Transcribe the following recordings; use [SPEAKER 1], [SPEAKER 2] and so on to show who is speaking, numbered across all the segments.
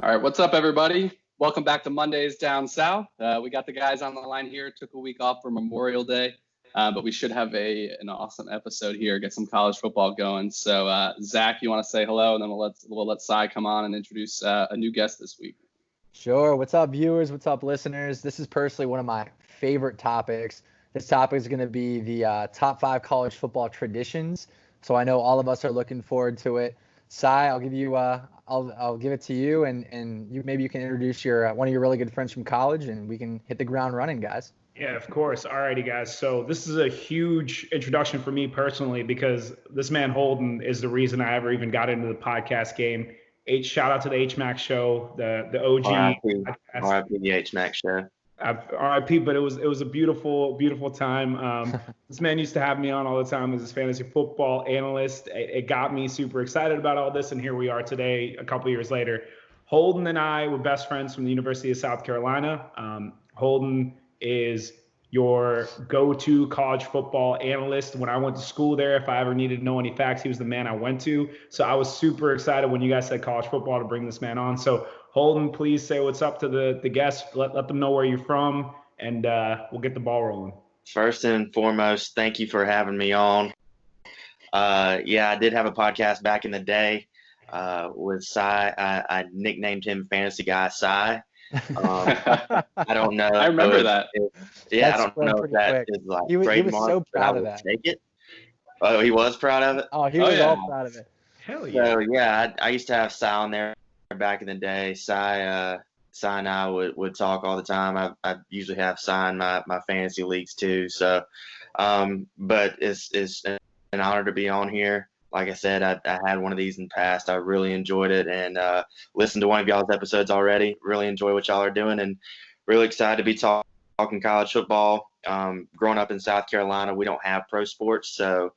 [SPEAKER 1] All right, what's up, everybody? Welcome back to Mondays Down South. We got the guys on the line here. Took a week off for Memorial Day, but we should have an awesome episode here. Get some college football going. So, Zach, you want to say hello, and then we'll let Cy come on and introduce a new guest this week.
[SPEAKER 2] Sure. What's up, viewers? What's up, listeners? This is personally one of my favorite topics. This topic is going to be the top 5 college football traditions. So I know all of us are looking forward to it. Cy, I'll give you I'll give it to you, and maybe you can introduce your one of your really good friends from college, and we can hit the ground running, guys.
[SPEAKER 3] Yeah, of course. All righty, guys. So this is a huge introduction for me personally because this man Holden is the reason I ever even got into the podcast game. Shout out to the HMAC show, the OG
[SPEAKER 4] RIP the HMAC show.
[SPEAKER 3] RIP, but it was a beautiful, beautiful time. This man used to have me on all the time as his fantasy football analyst. It got me super excited about all this, and here we are today, a couple years later. Holden and I were best friends from the University of South Carolina. Holden is your go-to college football analyst. When I went to school there, if I ever needed to know any facts, he was the man I went to. So I was super excited when you guys said college football to bring this man on. So Holden, please say what's up to the guests. Let them know where you're from, and we'll get the ball rolling.
[SPEAKER 4] First and foremost, thank you for having me on. Yeah, I did have a podcast back in the day with Cy. I nicknamed him Fantasy Guy Cy. I don't know.
[SPEAKER 1] I remember that.
[SPEAKER 4] I don't know if that is like
[SPEAKER 2] he was so proud of that.
[SPEAKER 4] Take it. Oh, he was proud of it?
[SPEAKER 2] Oh, he was all proud of it.
[SPEAKER 3] Hell yeah.
[SPEAKER 4] So, yeah, I used to have Cy on there back in the day. Cy and I would talk all the time. I usually have Cy in my fantasy leagues too. So, but it's an honor to be on here. Like I said, I had one of these in the past. I really enjoyed it, and listened to one of y'all's episodes already. Really enjoy what y'all are doing, and really excited to be talking college football. Growing up in South Carolina, we don't have pro sports, so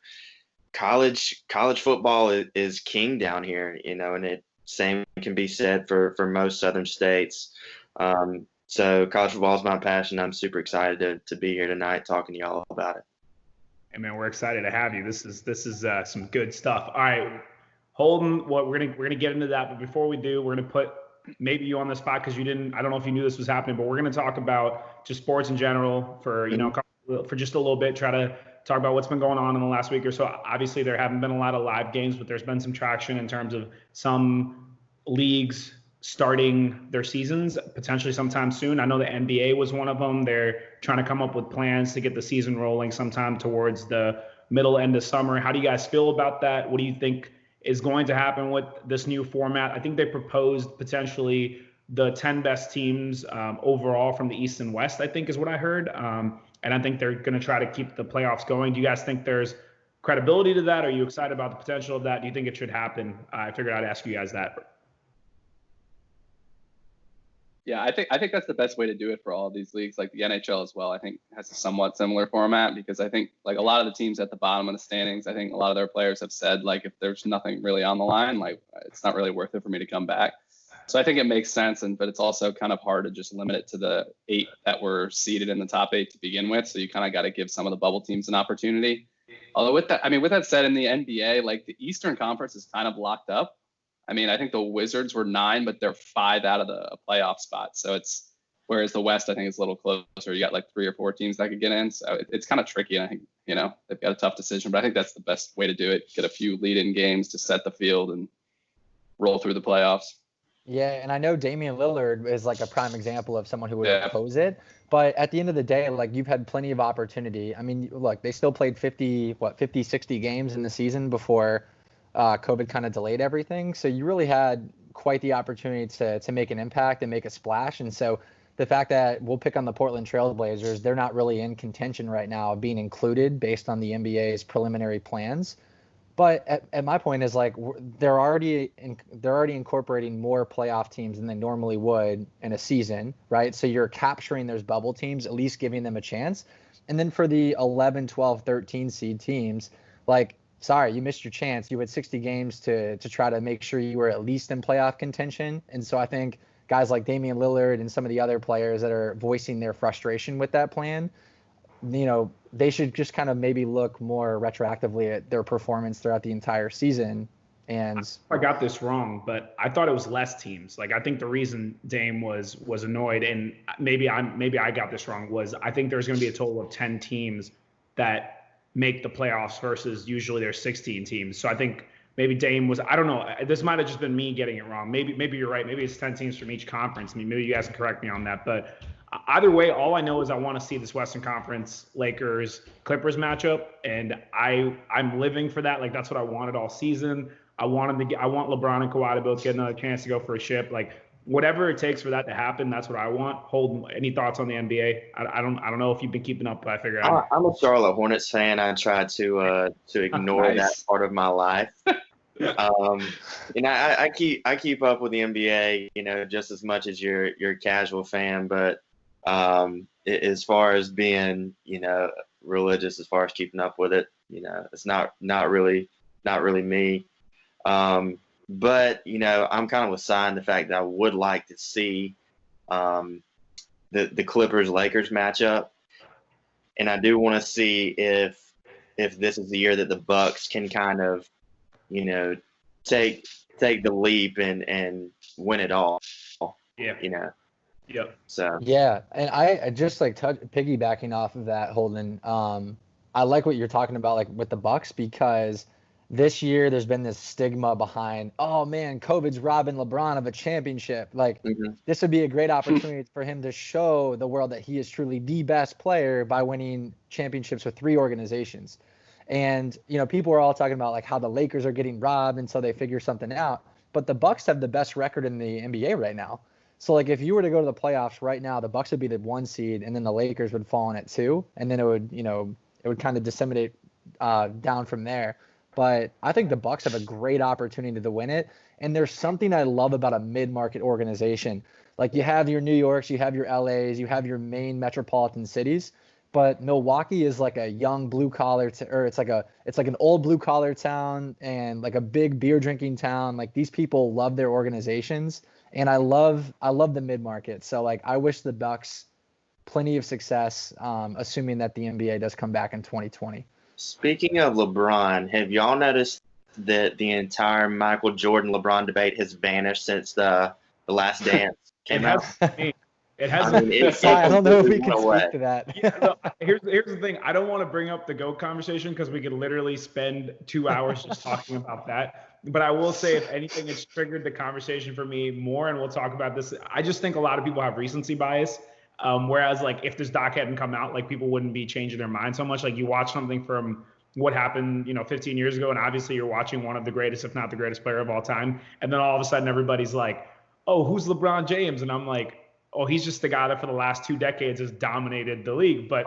[SPEAKER 4] college football is king down here, and same can be said for most southern states. So college football is my passion. I'm super excited to be here tonight talking to y'all about it.
[SPEAKER 3] Hey man, we're excited to have you. This is some good stuff. All right, Holden, we're gonna get into that, but before we do, we're gonna put maybe you on the spot because I don't know if you knew this was happening, but we're gonna talk about just sports in general for for just a little bit. Try to talk about what's been going on in the last week or so. Obviously, there haven't been a lot of live games, but there's been some traction in terms of some leagues starting their seasons potentially sometime soon. I know the NBA was one of them. They're trying to come up with plans to get the season rolling sometime towards the middle end of summer. How do you guys feel about that? What do you think is going to happen with this new format? I think they proposed potentially the 10 best teams overall from the East and West, I think is what I heard. And I think they're going to try to keep the playoffs going. Do you guys think there's credibility to that? Are you excited about the potential of that? Do you think it should happen? I figured I'd ask you guys that.
[SPEAKER 1] Yeah, I think that's the best way to do it for all of these leagues. Like the NHL as well, I think has a somewhat similar format because I think like a lot of the teams at the bottom of the standings, I think a lot of their players have said like if there's nothing really on the line, like it's not really worth it for me to come back. So I think it makes sense, but it's also kind of hard to just limit it to the 8 that were seeded in the top 8 to begin with. So you kind of got to give some of the bubble teams an opportunity. Although with that said, in the NBA, like the Eastern Conference is kind of locked up. I mean, I think the Wizards were 9, but they're 5 out of the playoff spot. So whereas the West, I think, is a little closer. You got like 3 or 4 teams that could get in. So it's kind of tricky. And I think, they've got a tough decision, but I think that's the best way to do it. Get a few lead-in games to set the field and roll through the playoffs.
[SPEAKER 2] Yeah, and I know Damian Lillard is like a prime example of someone who would oppose it. But at the end of the day, like you've had plenty of opportunity. I mean, look, they still played 50, 60 games in the season before COVID kind of delayed everything. So you really had quite the opportunity to make an impact and make a splash. And so the fact that we'll pick on the Portland Trailblazers, they're not really in contention right now of being included based on the NBA's preliminary plans. But at my point is like they're already incorporating more playoff teams than they normally would in a season, right? So you're capturing those bubble teams, at least giving them a chance. And then for the 11, 12, 13 seed teams, like, sorry, you missed your chance. You had 60 games to try to make sure you were at least in playoff contention. And so I think guys like Damian Lillard and some of the other players that are voicing their frustration with that plan, they should just kind of maybe look more retroactively at their performance throughout the entire season And
[SPEAKER 3] I got this wrong, but I thought it was less teams. Like I think the reason Dame was annoyed, and maybe I got this wrong, was I think there's going to be a total of 10 teams that make the playoffs versus usually there's 16 teams. So I think maybe Dame was, I don't know. This might have just been me getting it wrong. Maybe you're right. Maybe it's 10 teams from each conference. I mean, maybe you guys can correct me on that. But either way, all I know is I want to see this Western Conference Lakers Clippers matchup, and I'm living for that. Like that's what I wanted all season. I want LeBron and Kawhi to both get another chance to go for a ship. Like whatever it takes for that to happen, that's what I want. Holden, any thoughts on the NBA? I don't know if you've been keeping up, but I figure
[SPEAKER 4] I'm a Charlotte Hornets fan. I try to ignore
[SPEAKER 1] Nice.
[SPEAKER 4] that part of my life. I keep up with the NBA, just as much as you're a casual fan, but as far as being, religious, as far as keeping up with it, it's not really me. But I'm kind of with Sign the fact that I would like to see the Clippers Lakers matchup, and I do want to see if this is the year that the Bucks can kind of take the leap and win it all.
[SPEAKER 3] Yeah. Yep.
[SPEAKER 4] So
[SPEAKER 2] yeah, and I just like piggybacking off of that, Holden. I like what you're talking about, like with the Bucks, because this year there's been this stigma behind, oh man, COVID's robbing LeBron of a championship. Like this would be a great opportunity for him to show the world that he is truly the best player by winning championships with 3 organizations. And people are all talking about like how the Lakers are getting robbed until they figure something out. But the Bucks have the best record in the NBA right now. So like if you were to go to the playoffs right now, the Bucks would be the 1 seed, and then the Lakers would fall in at 2, and then it would kind of disseminate down from there. But I think the Bucks have a great opportunity to win it. And there's something I love about a mid-market organization. Like you have your New Yorks, you have your LAs, you have your main metropolitan cities. But Milwaukee is like a young blue collar, it's like an old blue collar town and like a big beer drinking town. Like these people love their organizations, and I love the mid market. So like I wish the Bucks plenty of success, assuming that the NBA does come back in 2020.
[SPEAKER 4] Speaking of LeBron, have y'all noticed that the entire Michael Jordan LeBron debate has vanished since the Last Dance came out?
[SPEAKER 3] It has.
[SPEAKER 2] I don't know if we can speak to that.
[SPEAKER 3] Here's the thing. I don't want to bring up the GOAT conversation because we could literally spend 2 hours just talking about that. But I will say, if anything, it's triggered the conversation for me more, and we'll talk about this. I just think a lot of people have recency bias. Whereas, like, if this doc hadn't come out, like, people wouldn't be changing their mind so much. Like, you watch something from what happened, 15 years ago, and obviously you're watching one of the greatest, if not the greatest player of all time. And then all of a sudden everybody's like, oh, who's LeBron James? And I'm like, oh, he's just the guy that for the last 2 decades has dominated the league. But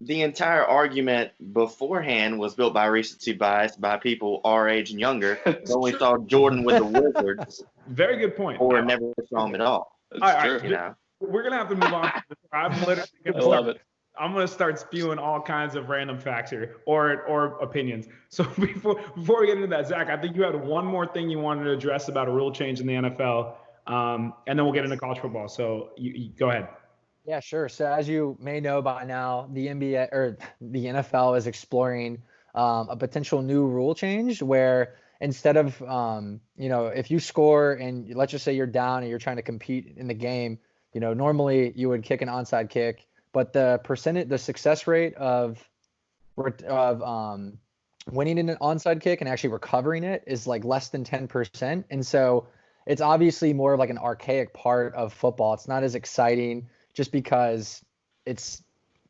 [SPEAKER 4] the entire argument beforehand was built by recency bias by people our age and younger. Who only saw Jordan with the Wizards.
[SPEAKER 3] Very good point.
[SPEAKER 4] Or never saw him at all.
[SPEAKER 1] That's true.
[SPEAKER 3] We're going to have to move on. I'm literally I'm going to start spewing all kinds of random facts here or opinions. So before we get into that, Zach, I think you had one more thing you wanted to address about a rule change in the NFL. And then we'll get into college football. So you go ahead.
[SPEAKER 2] Yeah, sure. So as you may know by now, the NBA or the NFL is exploring a potential new rule change where instead of, if you score and let's just say you're down and you're trying to compete in the game, normally you would kick an onside kick, but the success rate of winning an onside kick and actually recovering it is like less than 10%. And so it's obviously more of like an archaic part of football. It's not as exciting just because it's,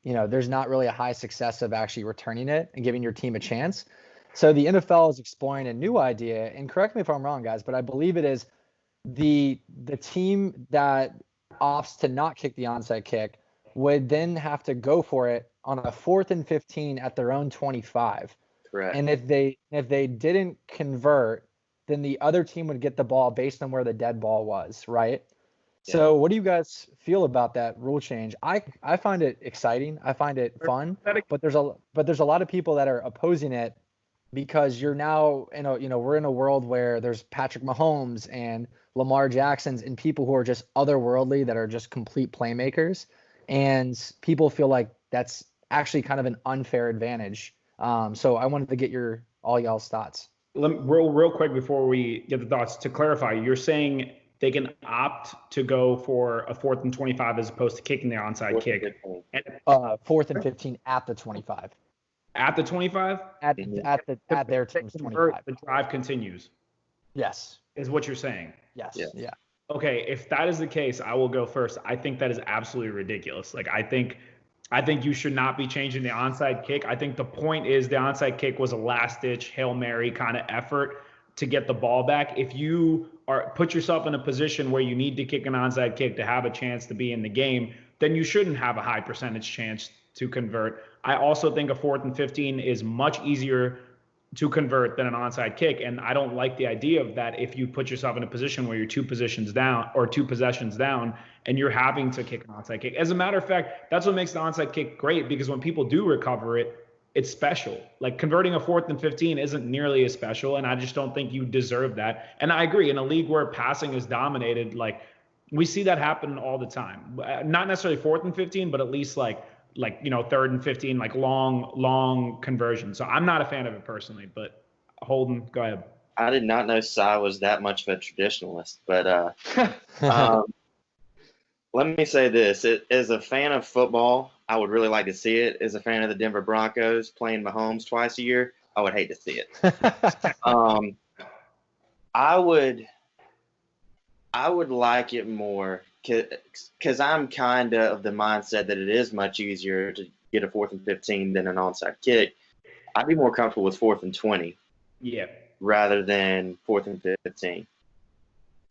[SPEAKER 2] there's not really a high success of actually returning it and giving your team a chance. So the NFL is exploring a new idea, and correct me if I'm wrong, guys, but I believe it is the team that opts to not kick the onside kick would then have to go for it on a 4th and 15 at their own 25.
[SPEAKER 4] Correct.
[SPEAKER 2] And if they didn't convert, then the other team would get the ball based on where the dead ball was, right? Yeah. So what do you guys feel about that rule change? I find it exciting. I find it fun, but there's a lot of people that are opposing it because you're now we're in a world where there's Patrick Mahomes and Lamar Jacksons and people who are just otherworldly that are just complete playmakers, and people feel like that's actually kind of an unfair advantage. So I wanted to get all y'all's thoughts.
[SPEAKER 3] Real quick before we get the thoughts, to clarify, you're saying they can opt to go for a 4th and 25 as opposed to kicking the onside kick. And
[SPEAKER 2] 4th and 15 at the 25.
[SPEAKER 3] At the 25?
[SPEAKER 2] At their team's 25.
[SPEAKER 3] The drive continues.
[SPEAKER 2] Yes.
[SPEAKER 3] Is what you're saying.
[SPEAKER 2] Yes. Yeah.
[SPEAKER 3] Okay, if that is the case, I will go first. I think that is absolutely ridiculous. Like I think you should not be changing the onside kick. I think the point is the onside kick was a last-ditch Hail Mary kind of effort to get the ball back. If you put yourself in a position where you need to kick an onside kick to have a chance to be in the game, then you shouldn't have a high percentage chance to convert. I also think a 4th and 15 is much easier to convert than an onside kick. And I don't like the idea of that if you put yourself in a position where you're 2 possessions down and you're having to kick an onside kick. As a matter of fact, that's what makes the onside kick great, because when people do recover it, it's special. Like converting a 4th and 15 isn't nearly as special, and I just don't think you deserve that. And I agree, in a league where passing is dominated, like we see that happen all the time. Not necessarily 4th and 15, but at least like 3rd and 15, like long conversion. So I'm not a fan of it personally, but Holden, go ahead.
[SPEAKER 4] I did not know Cy was that much of a traditionalist, but let me say this. As a fan of football, I would really like to see it. As a fan of the Denver Broncos playing Mahomes twice a year, I would hate to see it. I would like it more because I'm kind of the mindset that it is much easier to get a 4th and 15 than an onside kick. I'd be more comfortable with 4th and 20.
[SPEAKER 3] Yeah.
[SPEAKER 4] Rather than 4th and 15.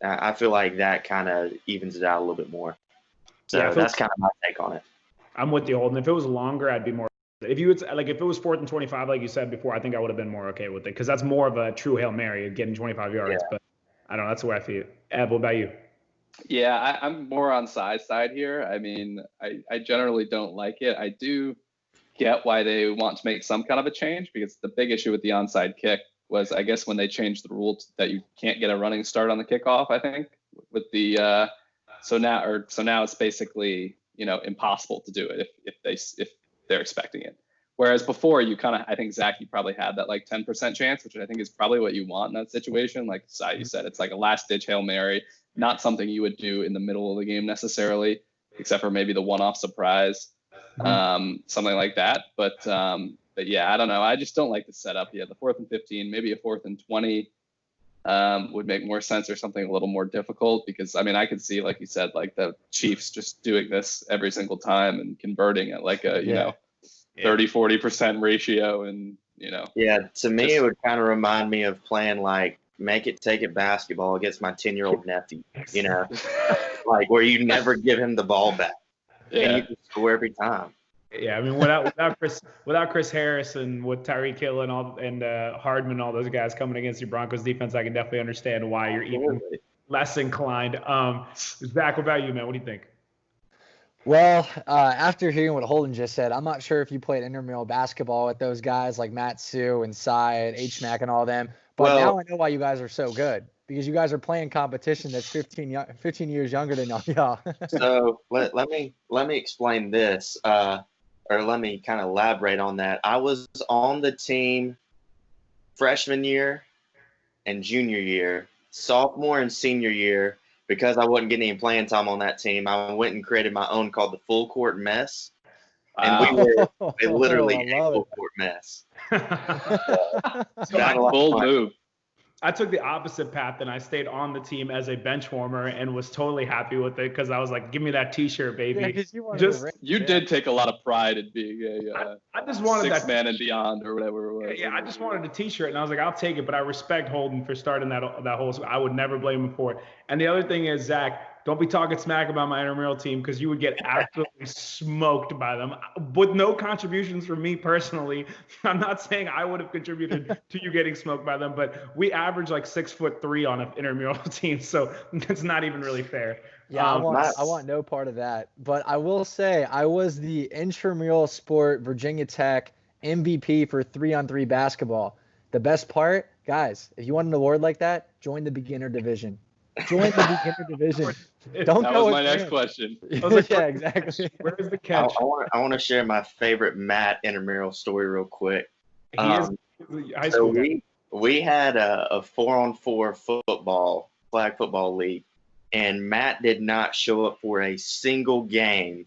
[SPEAKER 4] I feel like that kind of evens it out a little bit more. So yeah, that's kind of my take on it.
[SPEAKER 3] I'm with you, Holden. If it was longer, I'd be more. If it was 4th and 25, like you said before, I think I would have been more okay with it, because that's more of a true Hail Mary of getting 25 yards. Yeah. But I don't know. That's the way I feel. Ed, what about you?
[SPEAKER 1] Yeah, I'm more on Cy's side here. I mean, I generally don't like it. I do get why they want to make some kind of a change, because the big issue with the onside kick was, I guess, when they changed the rule that you can't get a running start on the kickoff, I think, with the so now it's basically, impossible to do it if they're expecting it. Whereas before, you kind of, I think, Zach, you probably had that like 10% chance, which I think is probably what you want in that situation. Like Cy, you said, it's like a last-ditch Hail Mary, not something you would do in the middle of the game necessarily, except for maybe the one-off surprise, something like that. But yeah, I don't know. I just don't like the setup. Yeah, the 4th and 15, maybe a 4th and 20 would make more sense, or something a little more difficult, because I mean, I could see, like you said, like the Chiefs just doing this every single time and converting at like a 30-40% ratio, and
[SPEAKER 4] Yeah, to me it would kind of remind me of playing like make it take it basketball against my 10-year-old nephew, like where you never give him the ball back, and you can score every time.
[SPEAKER 3] Yeah, I mean, without Chris Harris and with Tyreek Hill and Hardman, all those guys coming against your Broncos defense, I can definitely understand why you're even less inclined. Zach, what about you, man? What do you think?
[SPEAKER 2] Well, after hearing what Holden just said, I'm not sure if you played intramural basketball with those guys like Matt Sue and Cy and H-Mac and all them, but now I know why you guys are so good, because you guys are playing competition that's 15 years younger than y'all.
[SPEAKER 4] So let me explain this. Or let me kind of elaborate on that. I was on the team freshman year and junior year, sophomore and senior year. Because I wasn't getting any playing time on that team, I went and created my own called the Full Court Mess. And we were literally a full court mess.
[SPEAKER 1] Bold move.
[SPEAKER 3] I took the opposite path, and I stayed on the team as a bench warmer and was totally happy with it, because I was like, give me that T-shirt, baby.
[SPEAKER 2] Yeah,
[SPEAKER 1] you did take a lot of pride in being
[SPEAKER 3] I just wanted
[SPEAKER 1] six man and beyond, or whatever it was.
[SPEAKER 3] Yeah, I just wanted a T-shirt, and I was like, I'll take it, but I respect Holden for starting that whole. I would never blame him for it. And the other thing is, Zach, don't be talking smack about my intramural team, because you would get absolutely smoked by them with no contributions from me personally. I'm not saying I would have contributed to you getting smoked by them, but we average like 6'3" on an intramural team, so it's not even really fair.
[SPEAKER 2] Yeah, I want no part of that. But I will say I was the intramural sport Virginia Tech MVP for 3-on-3 basketball. The best part, guys, if you want an award like that, join the beginner division. Join the beginner division. Don't
[SPEAKER 1] that
[SPEAKER 2] go
[SPEAKER 1] was my next question.
[SPEAKER 2] Yeah, exactly.
[SPEAKER 3] Where's the catch?
[SPEAKER 4] I want to share my favorite Matt intramural story real quick.
[SPEAKER 3] He is high school guy.
[SPEAKER 4] we had a 4-on-4 flag football league, and Matt did not show up for a single game,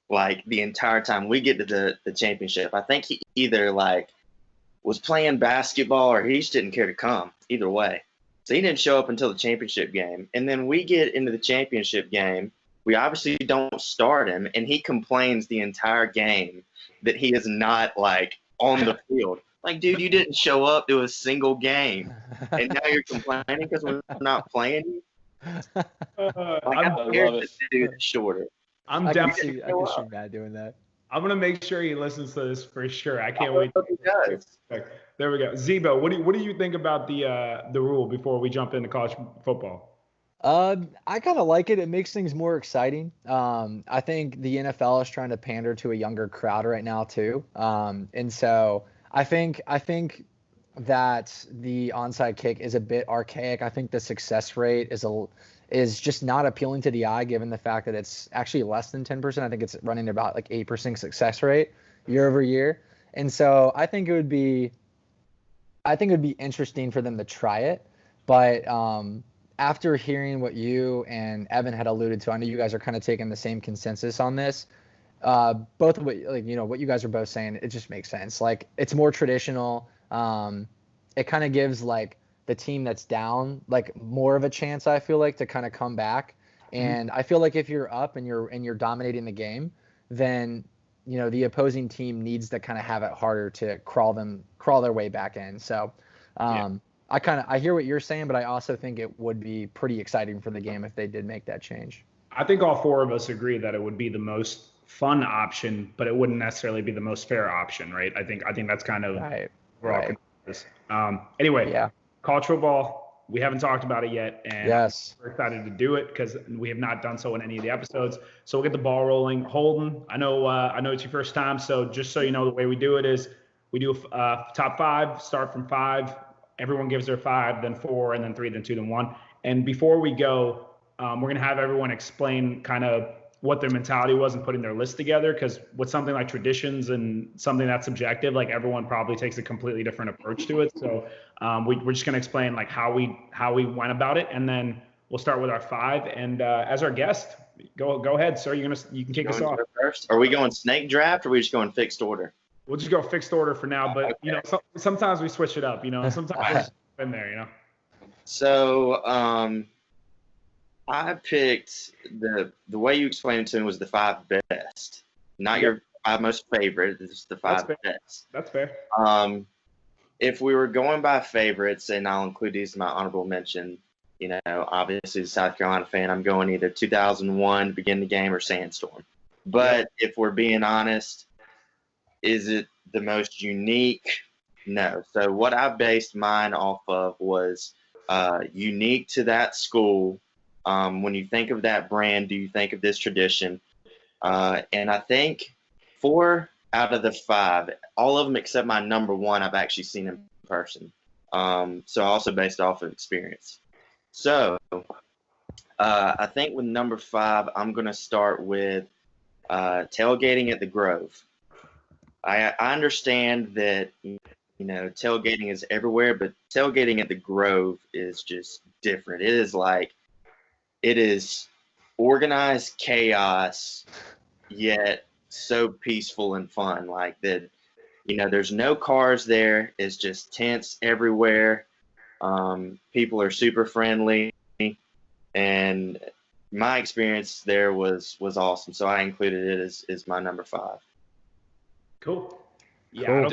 [SPEAKER 4] like the entire time we get to the championship. I think he either like was playing basketball or he just didn't care to come. Either way, so he didn't show up until the championship game. And then we get into the championship game. We obviously don't start him, and he complains the entire game that he is not like on the field. Like, dude, you didn't show up to a single game, and now you're complaining because we're not playing you. I'm here to do it shorter.
[SPEAKER 3] I'm definitely.
[SPEAKER 2] I can see Matt doing that.
[SPEAKER 3] I'm gonna make sure he listens to this for sure. I can't wait.
[SPEAKER 4] He does.
[SPEAKER 3] There we go. Zebo, what do you think about the rule before we jump into college football?
[SPEAKER 2] I kind of like it. It makes things more exciting. I think the NFL is trying to pander to a younger crowd right now too. And so I think that the onside kick is a bit archaic. I think the success rate is just not appealing to the eye, given the fact that it's actually less than 10%. I think it's running about like 8% success rate year over year. And so I think it would be interesting for them to try it. But after hearing what you and Evan had alluded to, I know you guys are kind of taking the same consensus on this. Both of what you guys are both saying, it just makes sense. Like, it's more traditional. It kind of gives like the team that's down like more of a chance, I feel like, to kind of come back. And I feel like if you're up and you're dominating the game, then the opposing team needs to kind of have it harder to crawl their way back in. So I hear what you're saying, but I also think it would be pretty exciting for the game if they did make that change.
[SPEAKER 3] I think all four of us agree that it would be the most fun option, but it wouldn't necessarily be the most fair option, right? I think that's kind of we're all consensus. Anyway, college football, we haven't talked about it yet, and we're excited to do it because we have not done so in any of the episodes. So we'll get the ball rolling. Holden, I know it's your first time, so just so you know, the way we do it is we do top five, start from 5. Everyone gives their 5, then 4, and then 3, then 2, then 1. And before we go, we're going to have everyone explain kind of what their mentality was in putting their list together, because with something like traditions and something that's subjective, like everyone probably takes a completely different approach to it. So we're just going to explain like how we went about it, and then we'll start with our 5. And as our guest, go ahead, sir. You can kick us off
[SPEAKER 4] first. Are we going snake draft, or are we just going fixed order?
[SPEAKER 3] We'll just go fixed order for now, but sometimes we switch it up. Sometimes we're just in there.
[SPEAKER 4] So I picked the way you explained it to me was the 5 best, not your 5 most favorite. It's the 5 best.
[SPEAKER 3] That's fair.
[SPEAKER 4] If we were going by favorites, and I'll include these in my honorable mention, obviously the South Carolina fan, I'm going either 2001 to begin the game or Sandstorm. But if we're being honest, is it the most unique? No. So what I based mine off of was unique to that school. When you think of that brand, do you think of this tradition? And I think 4 out of the 5, all of them except my number 1, I've actually seen in person. So also based off of experience. So I think with number 5, I'm going to start with tailgating at the Grove. I understand that, tailgating is everywhere, but tailgating at the Grove is just different. It is organized chaos, yet so peaceful and fun. Like that, there's no cars there. It's just tents everywhere. People are super friendly, and my experience there was awesome. So I included it as my number 5.
[SPEAKER 3] Cool. Yeah,
[SPEAKER 1] cool.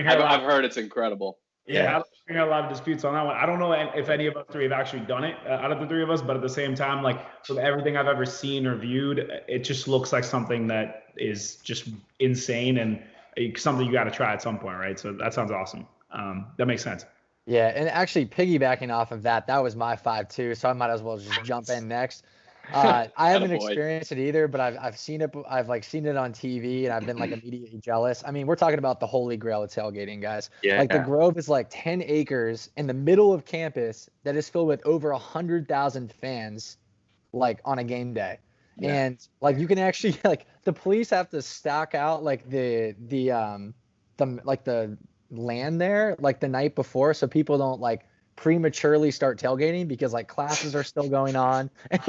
[SPEAKER 1] I've heard it's incredible.
[SPEAKER 3] Yeah, I don't hear a lot of disputes on that one. I don't know if any of us 3 have actually done it out of the 3 of us, but at the same time, like from everything I've ever seen or viewed, it just looks like something that is just insane and something you got to try at some point, right? So that sounds awesome. That makes sense.
[SPEAKER 2] Yeah, and actually piggybacking off of that was my 5 too, so I might as well just jump in next. I haven't experienced it either, but I've seen it. I've seen it on TV, and I've been immediately jealous. I mean, we're talking about the holy grail of tailgating, guys. Yeah. The Grove is 10 acres in the middle of campus that is filled with over 100,000 fans, on a game day. Yeah. And you can actually the police have to stack out the land there like the night before, so people don't like prematurely start tailgating because like classes are still going on and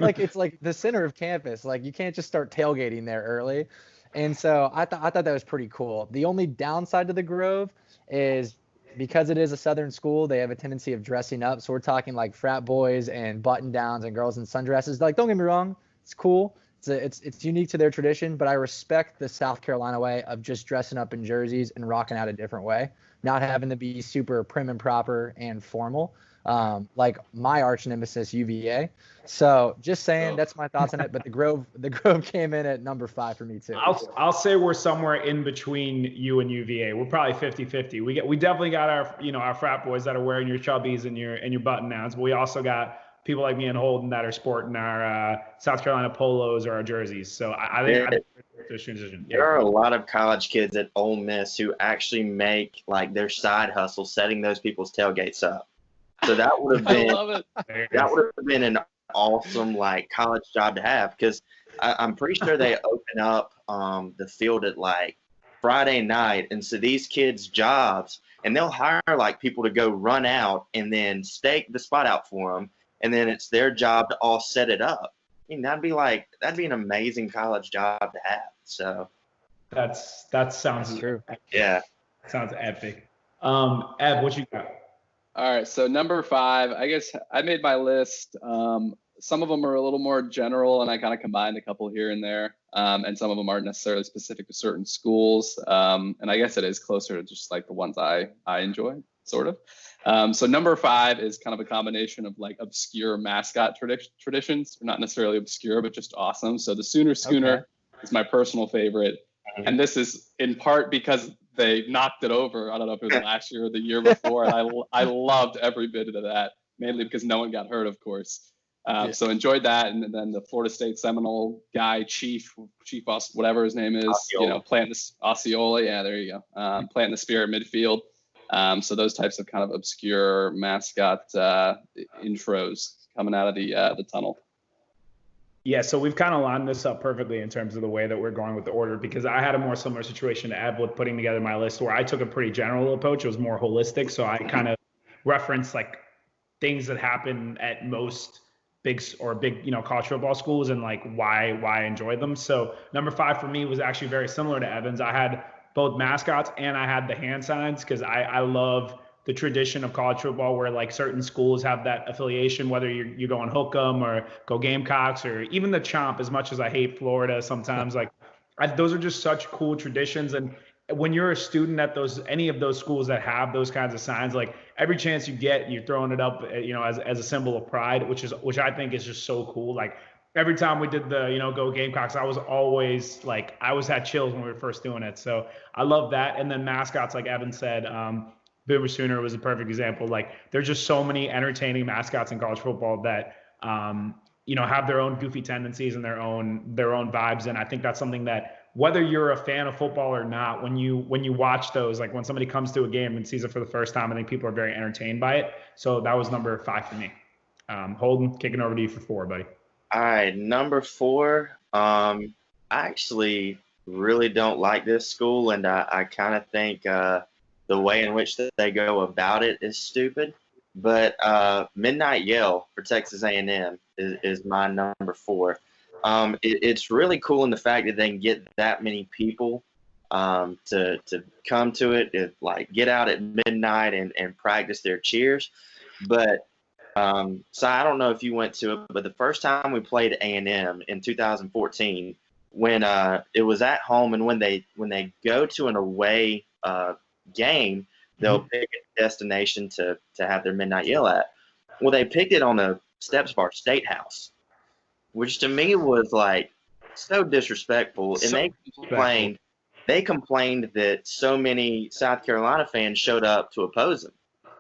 [SPEAKER 2] like it's like the center of campus. Like you can't just start tailgating there early. And so I thought that was pretty cool. The only downside to the Grove is because it is a Southern school, they have a tendency of dressing up. So we're talking like frat boys and button downs and girls in sundresses. Like, don't get me wrong, it's cool. It's unique to their tradition, but I respect the South Carolina way of just dressing up in jerseys and rocking out a different way, not having to be super prim and proper and formal, like my arch nemesis UVA. So just saying, that's my thoughts on it. But the Grove came in at number 5 for me too.
[SPEAKER 3] I'll say we're somewhere in between you and UVA. We're probably 50-50. We definitely got our frat boys that are wearing your chubbies and your button downs, but we also got people like me and Holden that are sporting our South Carolina polos or our jerseys. So I think there's transition.
[SPEAKER 4] There are a lot of college kids at Ole Miss who actually make like their side hustle setting those people's tailgates up. So that would have been an awesome like college job to have, because I'm pretty sure they open up the field at like Friday night, and so these kids' jobs, and they'll hire like people to go run out and then stake the spot out for them. And then it's their job to all set it up. I mean, that'd be an amazing college job to have. So
[SPEAKER 3] that sounds
[SPEAKER 2] true.
[SPEAKER 4] Yeah,
[SPEAKER 3] sounds epic. Ev, what you got?
[SPEAKER 1] All right, so number 5, I guess I made my list. Some of them are a little more general, and I kind of combined a couple here and there. And some of them aren't necessarily specific to certain schools. And I guess it is closer to just like the ones I enjoy, sort of. So number 5 is kind of a combination of like obscure mascot traditions, not necessarily obscure, but just awesome. So the Sooner Schooner is my personal favorite. And this is in part because they knocked it over. I don't know if it was last year or the year before. And I loved every bit of that, mainly because no one got hurt, of course. So enjoyed that. And then the Florida State Seminole guy, Chief whatever his name is,
[SPEAKER 4] Osceola.
[SPEAKER 1] Planting this Osceola. Yeah, there you go. Planting the spear at midfield. So those types of kind of obscure mascot intros coming out of the tunnel.
[SPEAKER 3] Yeah, so we've kind of lined this up perfectly in terms of the way that we're going with the order, because I had a more similar situation to Ev with putting together my list where I took a pretty general approach. It was more holistic. So I kind of referenced like things that happen at most big college football schools and like why I enjoyed them. So number 5 for me was actually very similar to Evan's. I had both mascots and I had the hand signs, because I love the tradition of college football where like certain schools have that affiliation, whether you go on Hook'em or go Gamecocks or even the Chomp. As much as I hate Florida sometimes, like those are just such cool traditions. And when you're a student at any of those schools that have those kinds of signs, like every chance you get, you're throwing it up, as a symbol of pride, which I think is just so cool. Like every time we did the, go Gamecocks, I always had chills when we were first doing it. So I love that. And then mascots, like Evan said, Boomer Sooner was a perfect example. Like there's just so many entertaining mascots in college football that, have their own goofy tendencies and their own vibes. And I think that's something that, whether you're a fan of football or not, when you watch those, like when somebody comes to a game and sees it for the first time, I think people are very entertained by it. So that was number 5 for me. Holden, kicking over to you for 4, buddy.
[SPEAKER 4] All right, number 4. I actually really don't like this school, and I kind of think the way in which they go about it is stupid. But Midnight Yell for Texas A&M is my number 4. It's really cool in the fact that they can get that many people to come to it, like get out at midnight and practice their cheers. But so I don't know if you went to it, but the first time we played A&M in 2014, when it was at home, and when they go to an away game, they'll pick a destination to have their Midnight Yell at. Well, they picked it on the steps of our state house, which to me was like so disrespectful. And they complained that so many South Carolina fans showed up to oppose them.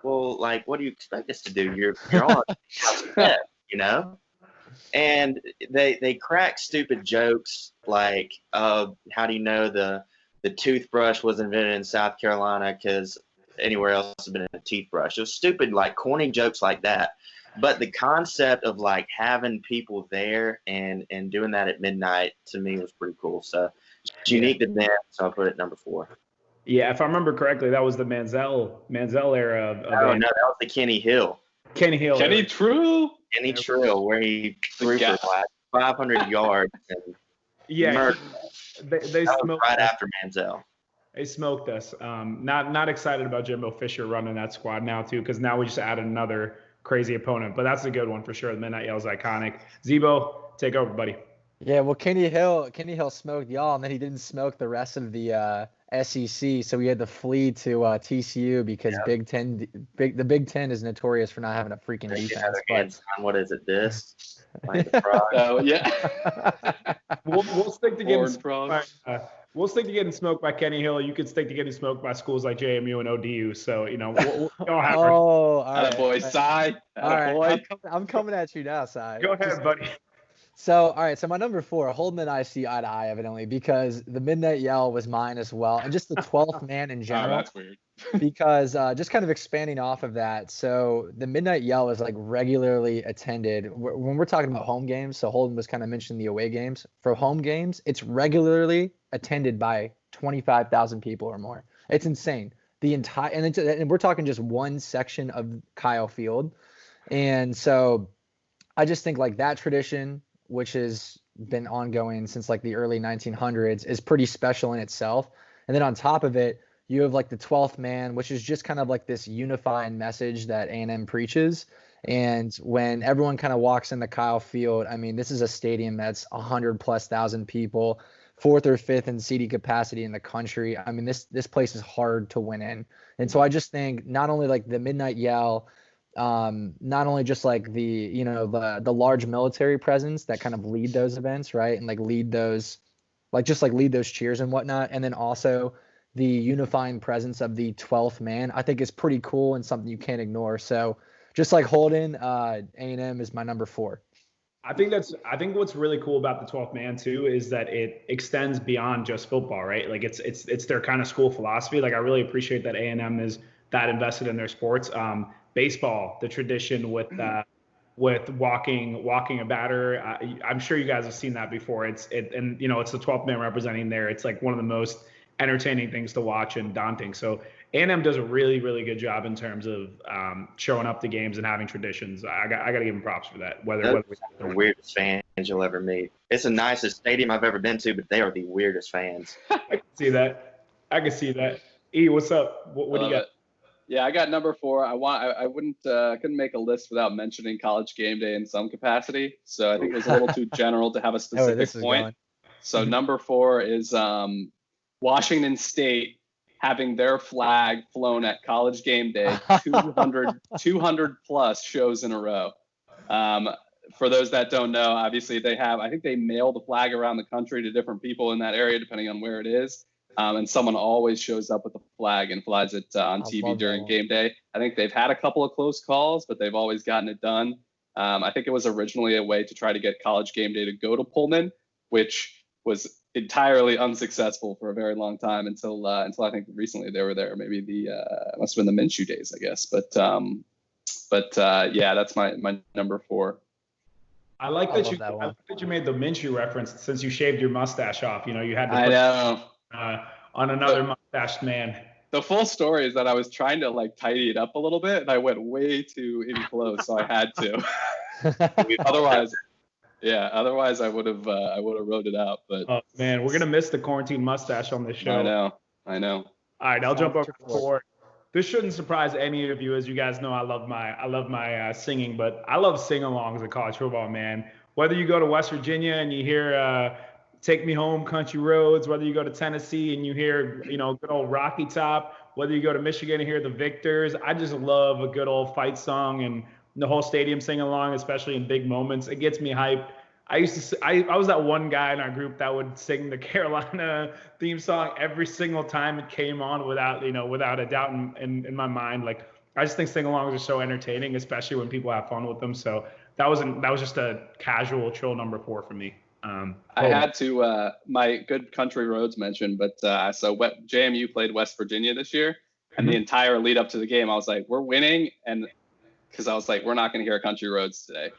[SPEAKER 4] Well, like, what do you expect us to do? You're on step, And they crack stupid jokes like, how do you know the toothbrush was invented in South Carolina because anywhere else has been a toothbrush? It was stupid, like corny jokes like that. But the concept of like having people there and doing that at midnight to me was pretty cool. So it's unique to them. So I'll put it number 4.
[SPEAKER 3] Yeah, if I remember correctly, that was the Manziel era of
[SPEAKER 4] Oh no, that was the Kenny Hill.
[SPEAKER 3] Kenny Hill.
[SPEAKER 1] Kenny True.
[SPEAKER 4] Kenny Trill, where he threw for like 500 yards. And
[SPEAKER 3] yeah, they
[SPEAKER 4] that was
[SPEAKER 3] smoked
[SPEAKER 4] right
[SPEAKER 3] us.
[SPEAKER 4] after Manziel.
[SPEAKER 3] They smoked us. Not excited about Jimbo Fisher running that squad now too, because now we just added another crazy opponent. But that's a good one for sure. The Midnight Yell is iconic. Zebo, take over, buddy.
[SPEAKER 2] Yeah, well, Kenny Hill smoked y'all, and then he didn't smoke the rest of the SEC, so we had to flee to TCU because the Big Ten is notorious for not having a freaking defense.
[SPEAKER 4] What is it? This? Like the frog.
[SPEAKER 1] Oh yeah.
[SPEAKER 3] We'll stick to getting we'll stick to getting smoked by Kenny Hill. You could stick to getting smoked by schools like JMU and ODU. So we'll all have.
[SPEAKER 2] All right,
[SPEAKER 1] boy, Cy.
[SPEAKER 2] All right, I'm coming at you now, Cy.
[SPEAKER 3] Go ahead, buddy.
[SPEAKER 2] So, all right. So my number 4, Holden and I see eye to eye, evidently, because the Midnight Yell was mine as well, and just the 12th man in general.
[SPEAKER 1] Oh, that's weird.
[SPEAKER 2] Because just kind of expanding off of that, so the Midnight Yell is like regularly attended when we're talking about home games. So Holden was kind of mentioning the away games. For home games, it's regularly attended by 25,000 people or more. It's insane. The entire and we're talking just one section of Kyle Field, and so I just think like that tradition, which has been ongoing since like the early 1900s, is pretty special in itself. And then on top of it, you have like the 12th man, which is just kind of like this unifying message that A&M preaches. And when everyone kind of walks into Kyle Field, I mean, this is a stadium that's 100,000+ people, 4th or 5th in seating capacity in the country. I mean, this place is hard to win in. And so I just think not only like the Midnight Yell, not only just like the the large military presence that kind of lead those events, right, and like lead those cheers and whatnot, and then also the unifying presence of the 12th man, I think is pretty cool and something you can't ignore. So just like Holden, A&M is my number 4.
[SPEAKER 3] I think what's really cool about the 12th man too is that it extends beyond just football, right? Like it's their kind of school philosophy. Like I really appreciate that A&M is that invested in their sports. Baseball, the tradition with walking a batter. I'm sure you guys have seen that before. It's the 12th man representing there. It's like one of the most entertaining things to watch and daunting. So A&M does a really, really good job in terms of showing up to games and having traditions. I got to give them props for that. Whether
[SPEAKER 4] the weirdest fans you'll ever meet. It's the nicest stadium I've ever been to, but they are the weirdest fans.
[SPEAKER 3] I can see that. E, what's up? What do you got?
[SPEAKER 1] Yeah, I got number 4. I couldn't make a list without mentioning College Game Day in some capacity. So I think it was a little too general to have a specific point. So number 4 is Washington State having their flag flown at College Game Day 200 plus shows in a row. For those that don't know, obviously I think they mail the flag around the country to different people in that area depending on where it is. And someone always shows up with the flag and flies it on TV during game day. I think they've had a couple of close calls, but they've always gotten it done. I think it was originally a way to try to get College Game Day to go to Pullman, which was entirely unsuccessful for a very long time until I think recently they were there. Maybe must have been the Minshew days, I guess. But yeah, that's my number 4.
[SPEAKER 3] I like that you made the Minshew reference since you shaved your mustache off. You had to.
[SPEAKER 1] I know.
[SPEAKER 3] On another mustached man.
[SPEAKER 1] The full story is that I was trying to like tidy it up a little bit, and I went way too in close, so I had to. Otherwise, I would have wrote it out. But
[SPEAKER 3] oh man, we're gonna miss the quarantine mustache on this show.
[SPEAKER 1] I know.
[SPEAKER 3] All right, I'll jump over to 4. This shouldn't surprise any of you, as you guys know. I love my singing, but I love sing-alongs in college football, man. Whether you go to West Virginia and you hear Take Me Home, Country Roads, whether you go to Tennessee and you hear, good old Rocky Top, whether you go to Michigan and hear the Victors, I just love a good old fight song and the whole stadium sing along, especially in big moments. It gets me hyped. I was that one guy in our group that would sing the Carolina theme song every single time it came on without a doubt in my mind. Like, I just think sing-alongs are so entertaining, especially when people have fun with them. So that was just a casual chill number 4 for me.
[SPEAKER 1] I had to my good Country Roads mention, but so JMU played West Virginia this year, and the entire lead up to the game, I was like, we're winning, and because I was like, we're not going to hear Country Roads today.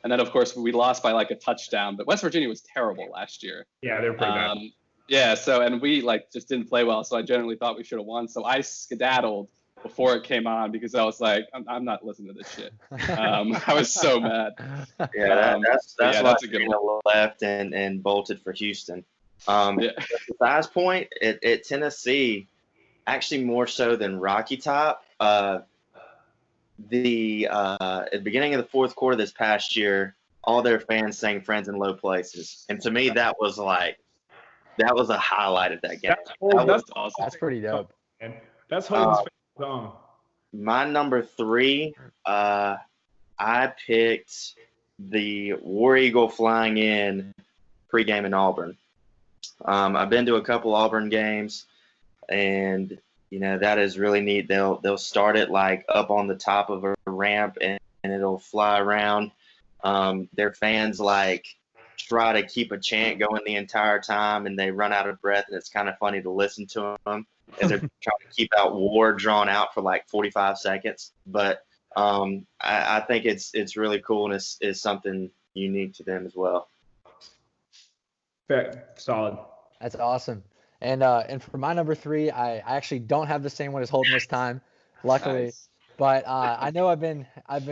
[SPEAKER 1] And then, of course, we lost by like a touchdown, but West Virginia was terrible last year.
[SPEAKER 3] Yeah, they were pretty bad.
[SPEAKER 1] Yeah. So, and we like just didn't play well. So I generally thought we should have won. So I skedaddled before it came on because I was like, I'm not listening to this shit. I was so mad.
[SPEAKER 4] Yeah, that's
[SPEAKER 1] yeah,
[SPEAKER 4] why
[SPEAKER 1] that's a good one.
[SPEAKER 4] left and bolted for Houston.
[SPEAKER 1] Yeah.
[SPEAKER 4] Besides point, at Tennessee, actually more so than Rocky Top. At the beginning of the fourth quarter this past year, all their fans sang "Friends in Low Places," and to me that was a highlight of that game.
[SPEAKER 1] That's awesome.
[SPEAKER 2] That's pretty dope.
[SPEAKER 3] And that's Holden's favorite song.
[SPEAKER 4] My number 3, I picked the War Eagle flying in pregame in Auburn. I've been to a couple Auburn games, and that is really neat. They'll start it like up on the top of a ramp, and it'll fly around. Their fans like try to keep a chant going the entire time, and they run out of breath, and it's kind of funny to listen to them as they're trying to keep out war drawn out for like 45 seconds. But I think it's really cool, and it's something unique to them as well.
[SPEAKER 3] Fair, solid.
[SPEAKER 2] That's awesome. And for my number 3, I actually don't have the same one as Holden this time, luckily.
[SPEAKER 1] Nice.
[SPEAKER 2] But I know I've been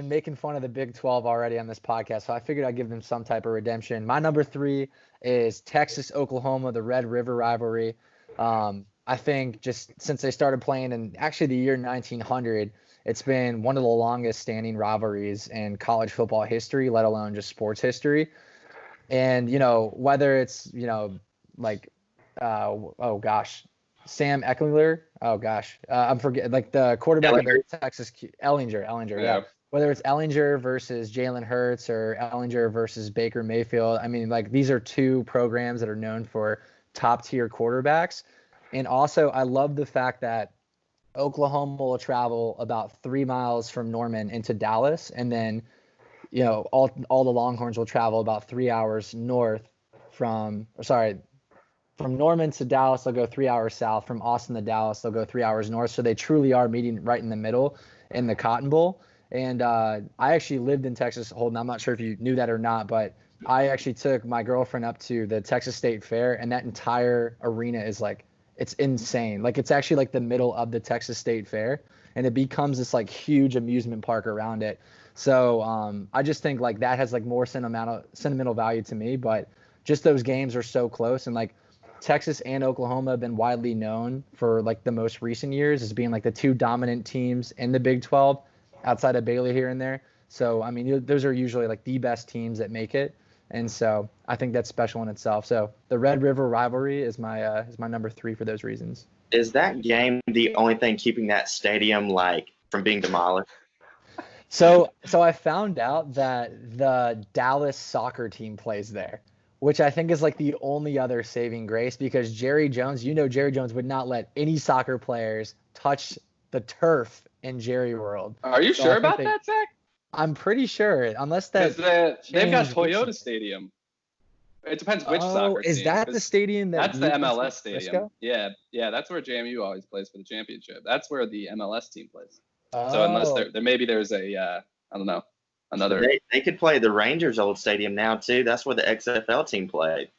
[SPEAKER 2] making fun of the Big 12 already on this podcast, so I figured I'd give them some type of redemption. My number 3 is Texas-Oklahoma, the Red River rivalry. I think just since they started playing in actually the year 1900, it's been one of the longest standing rivalries in college football history, let alone just sports history. And, whether it's, like, oh gosh, Sam Eckler. Oh gosh, I'm forgetting, like the quarterback of the Texas, Ellinger. Yeah. Whether it's Ellinger versus Jalen Hurts or Ellinger versus Baker Mayfield. I mean, like these are two programs that are known for top tier quarterbacks. And also I love the fact that Oklahoma will travel about 3 miles from Norman into Dallas. And then, all the Longhorns will travel about 3 hours north from Norman to Dallas. They'll go 3 hours south. From Austin to Dallas, they'll go 3 hours north. So they truly are meeting right in the middle in the Cotton Bowl. And I actually lived in Texas, Holden. I'm not sure if you knew that or not, but I actually took my girlfriend up to the Texas State Fair, and that entire arena is like, it's insane. Like it's actually like the middle of the Texas State Fair, and it becomes this like huge amusement park around it. So I just think like that has like more sentimental value to me, but just those games are so close. And like Texas and Oklahoma have been widely known for like the most recent years as being like the two dominant teams in the Big 12 outside of Baylor here and there. So, I mean, those are usually like the best teams that make it. And so I think that's special in itself. So the Red River rivalry is my number 3 for those reasons.
[SPEAKER 4] Is that game the only thing keeping that stadium like from being demolished?
[SPEAKER 2] So I found out that the Dallas soccer team plays there, which I think is like the only other saving grace, because Jerry Jones would not let any soccer players touch the turf in Jerry World.
[SPEAKER 1] Are you sure about that, Zach?
[SPEAKER 2] I'm pretty sure, unless that
[SPEAKER 1] they've got Toyota Stadium. It depends which soccer team.
[SPEAKER 2] Is that the stadium
[SPEAKER 1] that's the MLS stadium? Yeah, that's where JMU always plays for the championship. That's where the MLS team plays. So unless there's a I don't know, another.
[SPEAKER 4] They could play the Rangers' old stadium now too. That's where the XFL team played.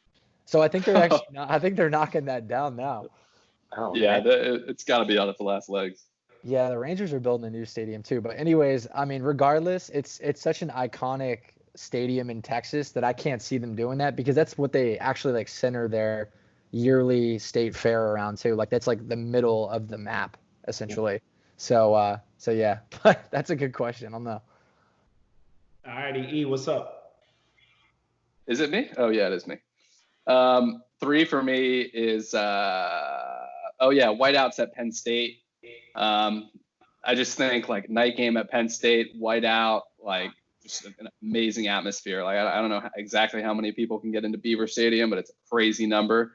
[SPEAKER 2] So I think they're actually I think they're knocking that down now.
[SPEAKER 4] Oh
[SPEAKER 1] yeah, it's got to be on its last legs.
[SPEAKER 2] Yeah, the Rangers are building a new stadium too. But anyways, I mean, regardless, it's such an iconic stadium in Texas that I can't see them doing that, because that's what they actually like center their yearly state fair around too. Like that's like the middle of the map essentially. So yeah, but that's a good question. I don't know.
[SPEAKER 3] All righty, E, what's up?
[SPEAKER 1] Is it me? Oh yeah, it is me. 3 for me is whiteouts at Penn State. I just think like night game at Penn State, whiteout, like just an amazing atmosphere. Like I don't know exactly how many people can get into Beaver Stadium, but it's a crazy number.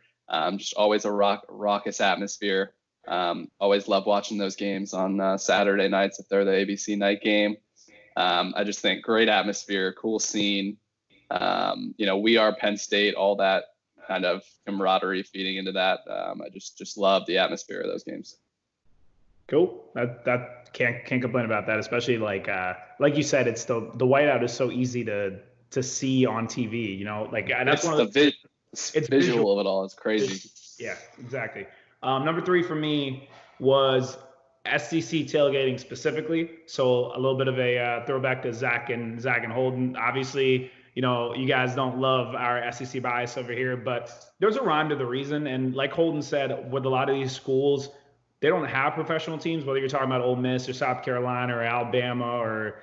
[SPEAKER 1] Just always a raucous atmosphere. Always love watching those games on Saturday nights if they're the ABC night game. I just think great atmosphere, cool scene. We are Penn State, all that kind of camaraderie feeding into that. I just love the atmosphere of those games.
[SPEAKER 3] Cool. That can't complain about that, especially like you said, it's the whiteout is so easy to see on TV. Like that's
[SPEAKER 1] it's
[SPEAKER 3] It's
[SPEAKER 1] visual of it all is crazy.
[SPEAKER 3] Yeah, exactly. Number 3 for me was SEC tailgating specifically. So a little bit of a throwback to Zach and Holden. Obviously, you guys don't love our SEC bias over here, but there's a rhyme to the reason. And like Holden said, with a lot of these schools, they don't have professional teams, whether you're talking about Ole Miss or South Carolina or Alabama or,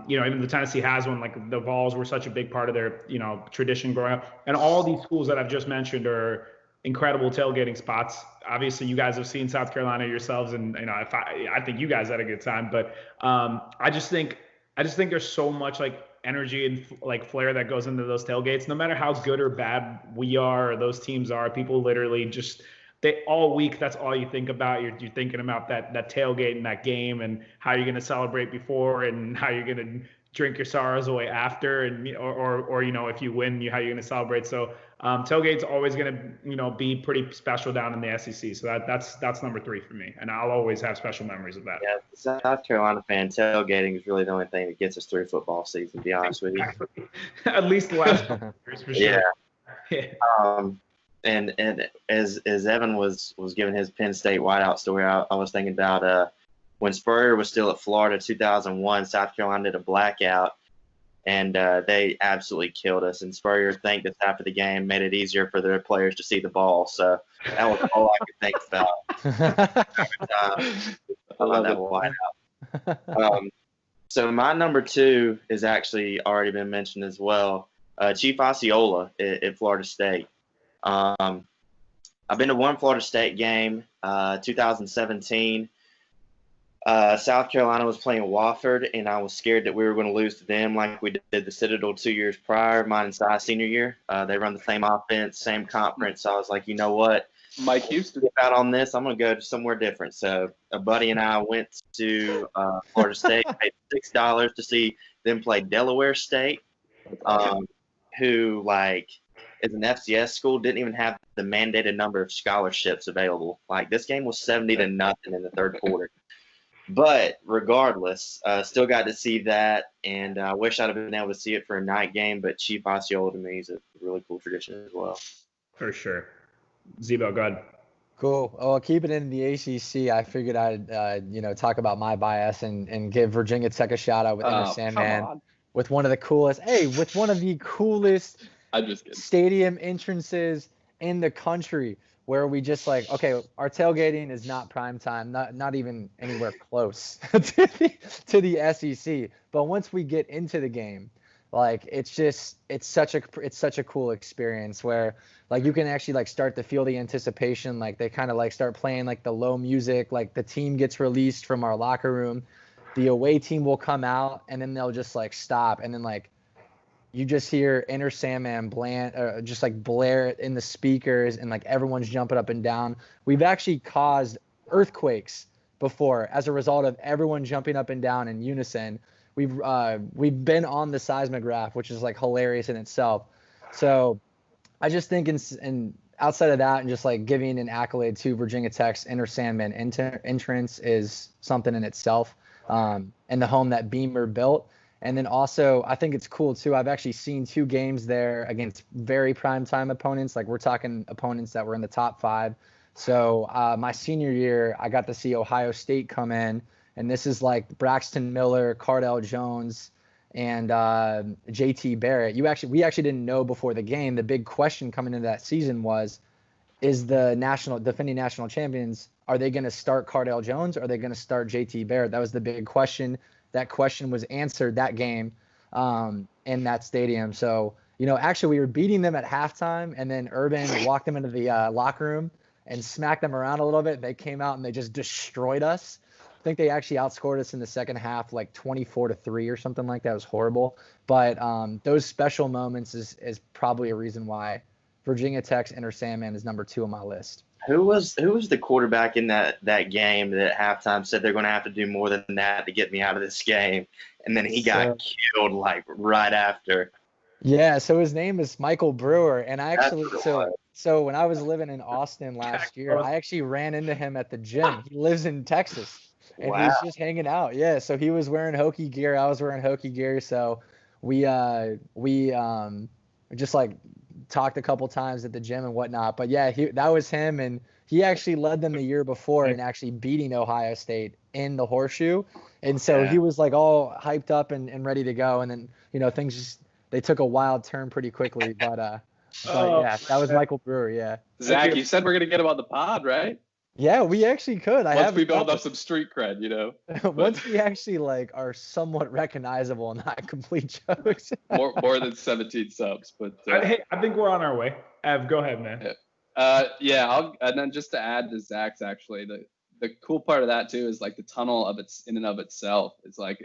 [SPEAKER 3] even the Tennessee has one. Like the Vols were such a big part of their, tradition growing up. And all these schools that I've just mentioned are incredible tailgating spots. Obviously, you guys have seen South Carolina yourselves, and I think you guys had a good time. But I just think there's so much like energy and like flair that goes into those tailgates. No matter how good or bad we are or those teams are, people literally just all week, that's all you think about. You're thinking about that tailgate and that game and how you're going to celebrate before and how you're going to drink your sorrows away after, and or if you win, how you're going to celebrate. So tailgate's always going to be pretty special down in the SEC. So that's number 3 for me, and I'll always have special memories of that.
[SPEAKER 4] Yeah, South Carolina fan, tailgating is really the only thing that gets us through football season, to be honest with you.
[SPEAKER 3] At least the last couple years, for sure.
[SPEAKER 4] Yeah. And as Evan was giving his Penn State whiteout story, I was thinking about when Spurrier was still at Florida, 2001, South Carolina did a blackout, and they absolutely killed us. And Spurrier thanked us after the game, made it easier for their players to see the ball. So that was all I could think about. I love that whiteout. So my number 2 is actually already been mentioned as well. Chief Osceola at Florida State. I've been to one Florida State game, 2017. South Carolina was playing Wofford, and I was scared that we were going to lose to them like we did the Citadel 2 years prior, mine and Cy's senior year. They run the same offense, same conference. So I was like, you know what?
[SPEAKER 1] Mike Houston.
[SPEAKER 4] Out on this, I'm going to go to somewhere different. So a buddy and I went to Florida State, paid $6 to see them play Delaware State, who is an FCS school, didn't even have the mandated number of scholarships available. Like this game was 70-0 in the third quarter. But regardless, still got to see that, and I wish I'd have been able to see it for a night game. But Chief Osceola to me is a really cool tradition as well.
[SPEAKER 3] For sure. Zebo, go ahead.
[SPEAKER 2] Cool. Well, keeping it in the ACC, I figured I'd talk about my bias and give Virginia Tech a shout out with Enter Sandman, with one of the coolest
[SPEAKER 1] I'm just kidding.
[SPEAKER 2] Stadium entrances in the country, where we just our tailgating is not prime time, not even anywhere close to the SEC. But once we get into the game, it's such a cool experience where you can actually start to feel the anticipation. They kind of start playing the low music, the team gets released from our locker room, the away team will come out, and then they'll just stop, and then you just hear Enter Sandman blare it in the speakers, and everyone's jumping up and down. We've actually caused earthquakes before as a result of everyone jumping up and down in unison. We've been on the seismograph, which is hilarious in itself. So I just think and outside of that, and just giving an accolade to Virginia Tech's Enter Sandman entrance is something in itself, and the home that Beamer built. And then also, I think it's cool, too. I've actually seen 2 games there against very primetime opponents. We're talking opponents that were in the top 5. So my senior year, I got to see Ohio State come in. And this is Braxton Miller, Cardell Jones, and JT Barrett. We actually didn't know before the game. The big question coming into that season was, is the defending national champions, are they going to start Cardell Jones, or are they going to start JT Barrett? That was the big question. That question was answered that game in that stadium. So, actually we were beating them at halftime, and then Urban walked them into the locker room and smacked them around a little bit. They came out and they just destroyed us. I think they actually outscored us in the second half 24-3 or something like that. It was horrible. But those special moments is probably a reason why Virginia Tech's Enter Sandman is number 2 on my list.
[SPEAKER 4] Who was the quarterback in that game that at halftime said they're going to have to do more than that to get me out of this game, and then he got killed right after?
[SPEAKER 2] Yeah, so his name is Michael Brewer, and I actually so when I was living in Austin last year, I actually ran into him at the gym. He lives in Texas, and he's just hanging out. Yeah, so he was wearing Hokie gear, I was wearing Hokie gear, so we just talked a couple times at the gym and whatnot. But yeah, that was him, and he actually led them the year before in actually beating Ohio State in the horseshoe. And so he was like all hyped up and ready to go. And then, things they took a wild turn pretty quickly. But yeah, that was Michael Brewer. Yeah.
[SPEAKER 1] Zach, you said we're going to get him on the pod, right?
[SPEAKER 2] Yeah, we actually could.
[SPEAKER 1] Once we build up some street cred,
[SPEAKER 2] Once we actually are somewhat recognizable and not complete jokes.
[SPEAKER 1] more than 17 subs, but
[SPEAKER 3] hey, I think we're on our way. Ev, go ahead, man.
[SPEAKER 1] And then just to add to Zach's, actually, the cool part of that too is like the tunnel in and of itself. It's like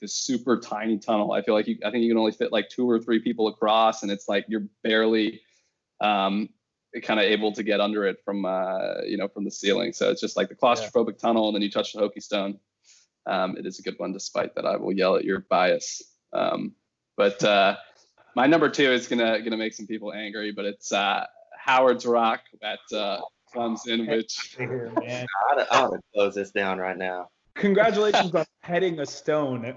[SPEAKER 1] this super tiny tunnel. I feel like I think you can only fit like 2 or 3 people across, and it's like you're barely kind of able to get under it from the ceiling. So it's just like the claustrophobic tunnel, and then you touch the Hokie Stone. It is a good one, despite that I will yell at your bias. But my number 2 is gonna make some people angry, but it's Howard's Rock at Clemson, which
[SPEAKER 4] I ought to close this down right now.
[SPEAKER 3] Congratulations on heading a stone.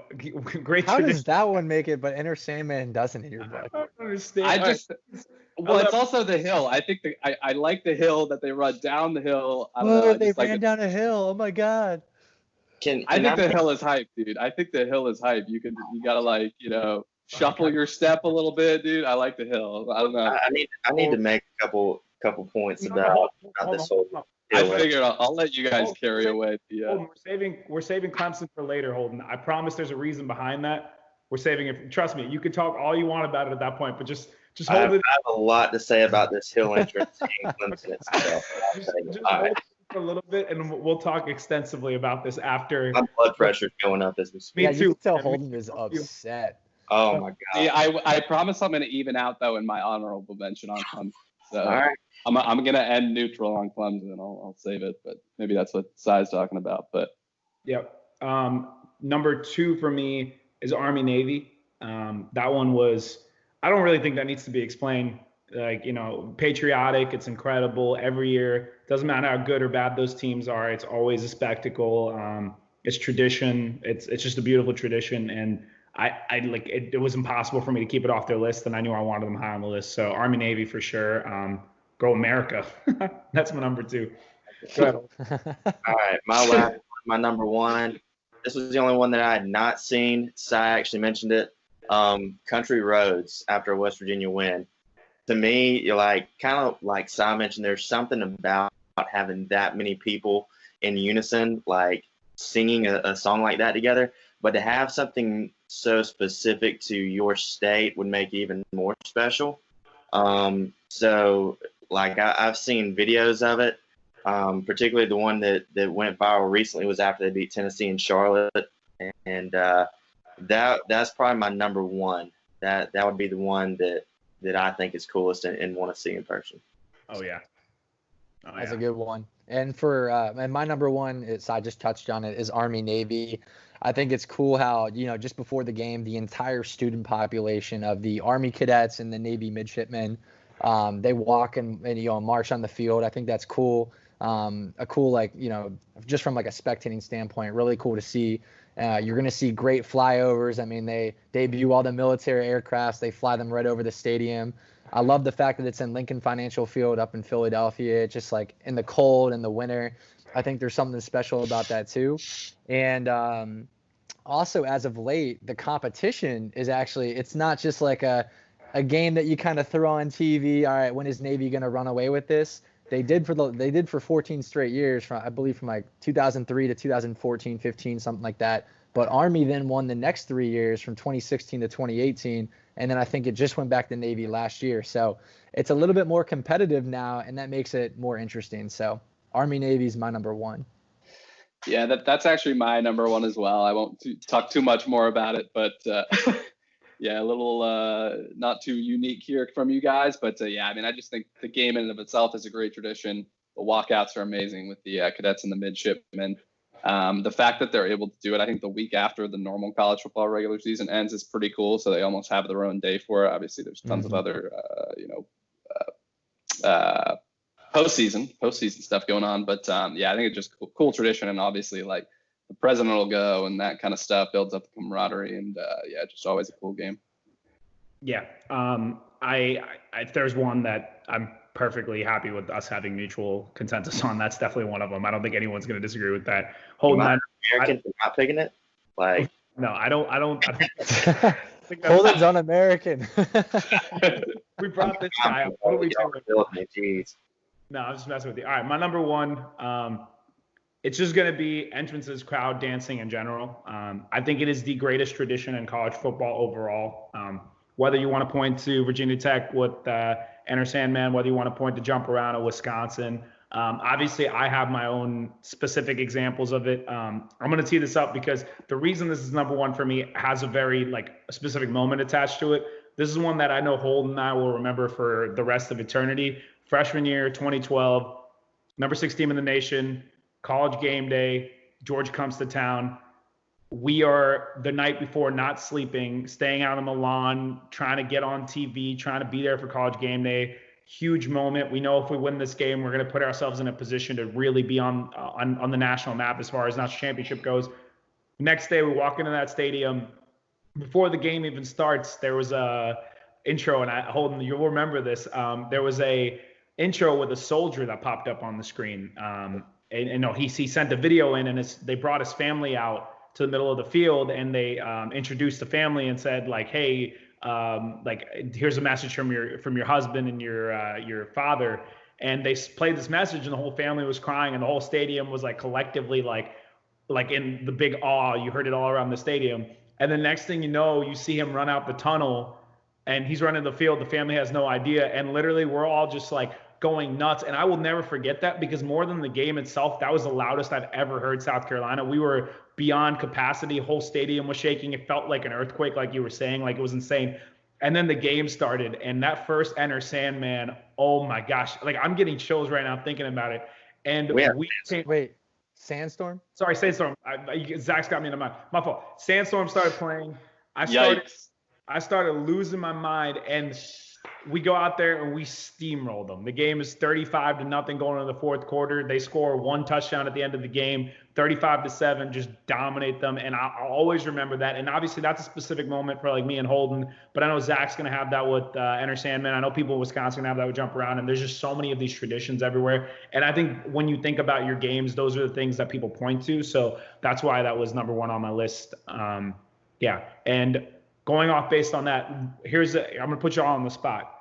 [SPEAKER 3] Great.
[SPEAKER 2] How does that one make it, but Enter Sandman doesn't in your book?
[SPEAKER 3] I don't understand.
[SPEAKER 1] It's also the hill. I think I like the hill that they run down the hill.
[SPEAKER 2] They ran down a hill. Oh my God.
[SPEAKER 1] I think the hill is hype, dude. I think the hill is hype. You gotta shuffle your step a little bit, dude. I like the hill. I don't know.
[SPEAKER 4] I need to make a couple points about this whole.
[SPEAKER 1] I figured I'll let you guys carry away.
[SPEAKER 3] Holden, we're saving Clemson for later, Holden. I promise there's a reason behind that. We're saving it. Trust me, you can talk all you want about it at that point, but just hold it.
[SPEAKER 4] I have a lot to say about this hill entrance in Clemson itself.
[SPEAKER 3] Just hold it for a little bit, and we'll talk extensively about this after.
[SPEAKER 4] My blood pressure's going up as we speak.
[SPEAKER 2] Me too. You can tell Holden is upset.
[SPEAKER 4] Oh my God.
[SPEAKER 1] See, I promise I'm gonna even out though in my honorable mention on Clemson. So
[SPEAKER 4] all right.
[SPEAKER 1] I'm gonna end neutral on Clemson. I'll save it, but maybe that's what Sai's talking about. But
[SPEAKER 3] yep. Number 2 for me is Army Navy. That one was. I don't really think that needs to be explained. Patriotic. It's incredible every year. Doesn't matter how good or bad those teams are. It's always a spectacle. It's tradition. It's just a beautiful tradition, and it was impossible for me to keep it off their list, and I knew I wanted them high on the list. So Army Navy for sure. Go America. That's my number 2. Go ahead.
[SPEAKER 4] All right, my number 1. This was the only one that I had not seen. Sai actually mentioned it. Country Roads after a West Virginia win. To me, you're kind of like Sai mentioned, there's something about having that many people in unison, singing a song like that together. But to have something so specific to your state would make it even more special. I've seen videos of it, particularly the one that went viral recently was after they beat Tennessee in Charlotte, and that's probably my number 1. That would be the one that I think is coolest and want to see in person.
[SPEAKER 3] Oh yeah.
[SPEAKER 2] That's a good one. And for and my number 1 I just touched on it, is Army Navy. I think it's cool how, just before the game, the entire student population of the Army cadets and the Navy midshipmen, they walk and march on the field. I think that's cool. A cool, just from a spectating standpoint, really cool to see. You're going to see great flyovers. I mean, they debut all the military aircrafts. They fly them right over the stadium. I love the fact that it's in Lincoln Financial Field up in Philadelphia, just in the cold and the winter. I think there's something special about that too. And also, as of late, the competition is actually, it's not just a game that you kind of throw on TV. All right, when is Navy going to run away with this? They did for 14 straight years, from 2003 to 2014, 15, something like that. But Army then won the next 3 years from 2016 to 2018. And then I think it just went back to Navy last year. So it's a little bit more competitive now, and that makes it more interesting. So Army Navy is my number 1.
[SPEAKER 1] Yeah, that's actually my number 1 as well. I won't talk too much more about it, but yeah, a little not too unique here from you guys, but I just think the game in and of itself is a great tradition. The walkouts are amazing with the cadets and the midshipmen. The fact that they're able to do it, I think the week after the normal college football regular season ends is pretty cool. So they almost have their own day for it. Obviously, there's tons of other, postseason stuff going on. But I think it's just cool tradition, and obviously the president will go and that kind of stuff builds up the camaraderie, and just always a cool game.
[SPEAKER 3] Yeah. If there's one that I'm perfectly happy with us having mutual consensus on, that's definitely one of them. I don't think anyone's going to disagree with that.
[SPEAKER 4] Holden, American for not picking it? Like,
[SPEAKER 3] no, I don't
[SPEAKER 2] Holden's un-American.
[SPEAKER 3] We brought this guy up. What are we doing?
[SPEAKER 4] Jeez.
[SPEAKER 3] No, I'm just messing with you. All right, my number one, it's just going to be entrances, crowd, dancing in general. I think it is the greatest tradition in college football overall. Whether you want to point to Virginia Tech with Enter Sandman, whether you want to point to Jump Around at Wisconsin. Obviously, I have my own specific examples of it. I'm going to tee this up because the reason this is number one for me has a very a specific moment attached to it. This is one that I know Holden and I will remember for the rest of eternity. Freshman year, 2012, number 6 team in the nation, college game day. George comes to town. We are the night before not sleeping, staying out on the lawn, trying to get on TV, trying to be there for college game day. Huge moment. We know if we win this game, we're going to put ourselves in a position to really be on the national map as far as national championship goes. Next day, we walk into that stadium. Before the game even starts, there was a intro, and Holden, you'll remember this. There was a intro with a soldier that popped up on the screen. He sent a video in, and they brought his family out to the middle of the field, and they introduced the family and said, hey, here's a message from your husband and your father. And they played this message, and the whole family was crying, and the whole stadium was collectively in the big awe. You heard it all around the stadium. And the next thing you know, you see him run out the tunnel, and he's running the field. The family has no idea, and literally we're all just going nuts. And I will never forget that, because more than the game itself, that was the loudest I've ever heard South Carolina. We were beyond capacity. Whole stadium was shaking. It felt like an earthquake, like you were saying, it was insane. And then the game started, and that first Enter Sandman, oh my gosh, I'm getting chills right now thinking about it. And
[SPEAKER 2] wait, Sandstorm?
[SPEAKER 3] Sorry, Sandstorm. Zach's got me in the mind. My fault. Sandstorm started playing. I started losing my mind, and we go out there and we steamroll them. The game is 35-0 going into the fourth quarter. They score one touchdown at the end of the game, 35-7, just dominate them. And I'll always remember that. And obviously that's a specific moment for me and Holden, but I know Zach's going to have that with Enter Sandman. I know people in Wisconsin have that with Jump Around, and there's just so many of these traditions everywhere. And I think when you think about your games, those are the things that people point to. So that's why that was number one on my list. And going off based on that, I'm going to put you all on the spot,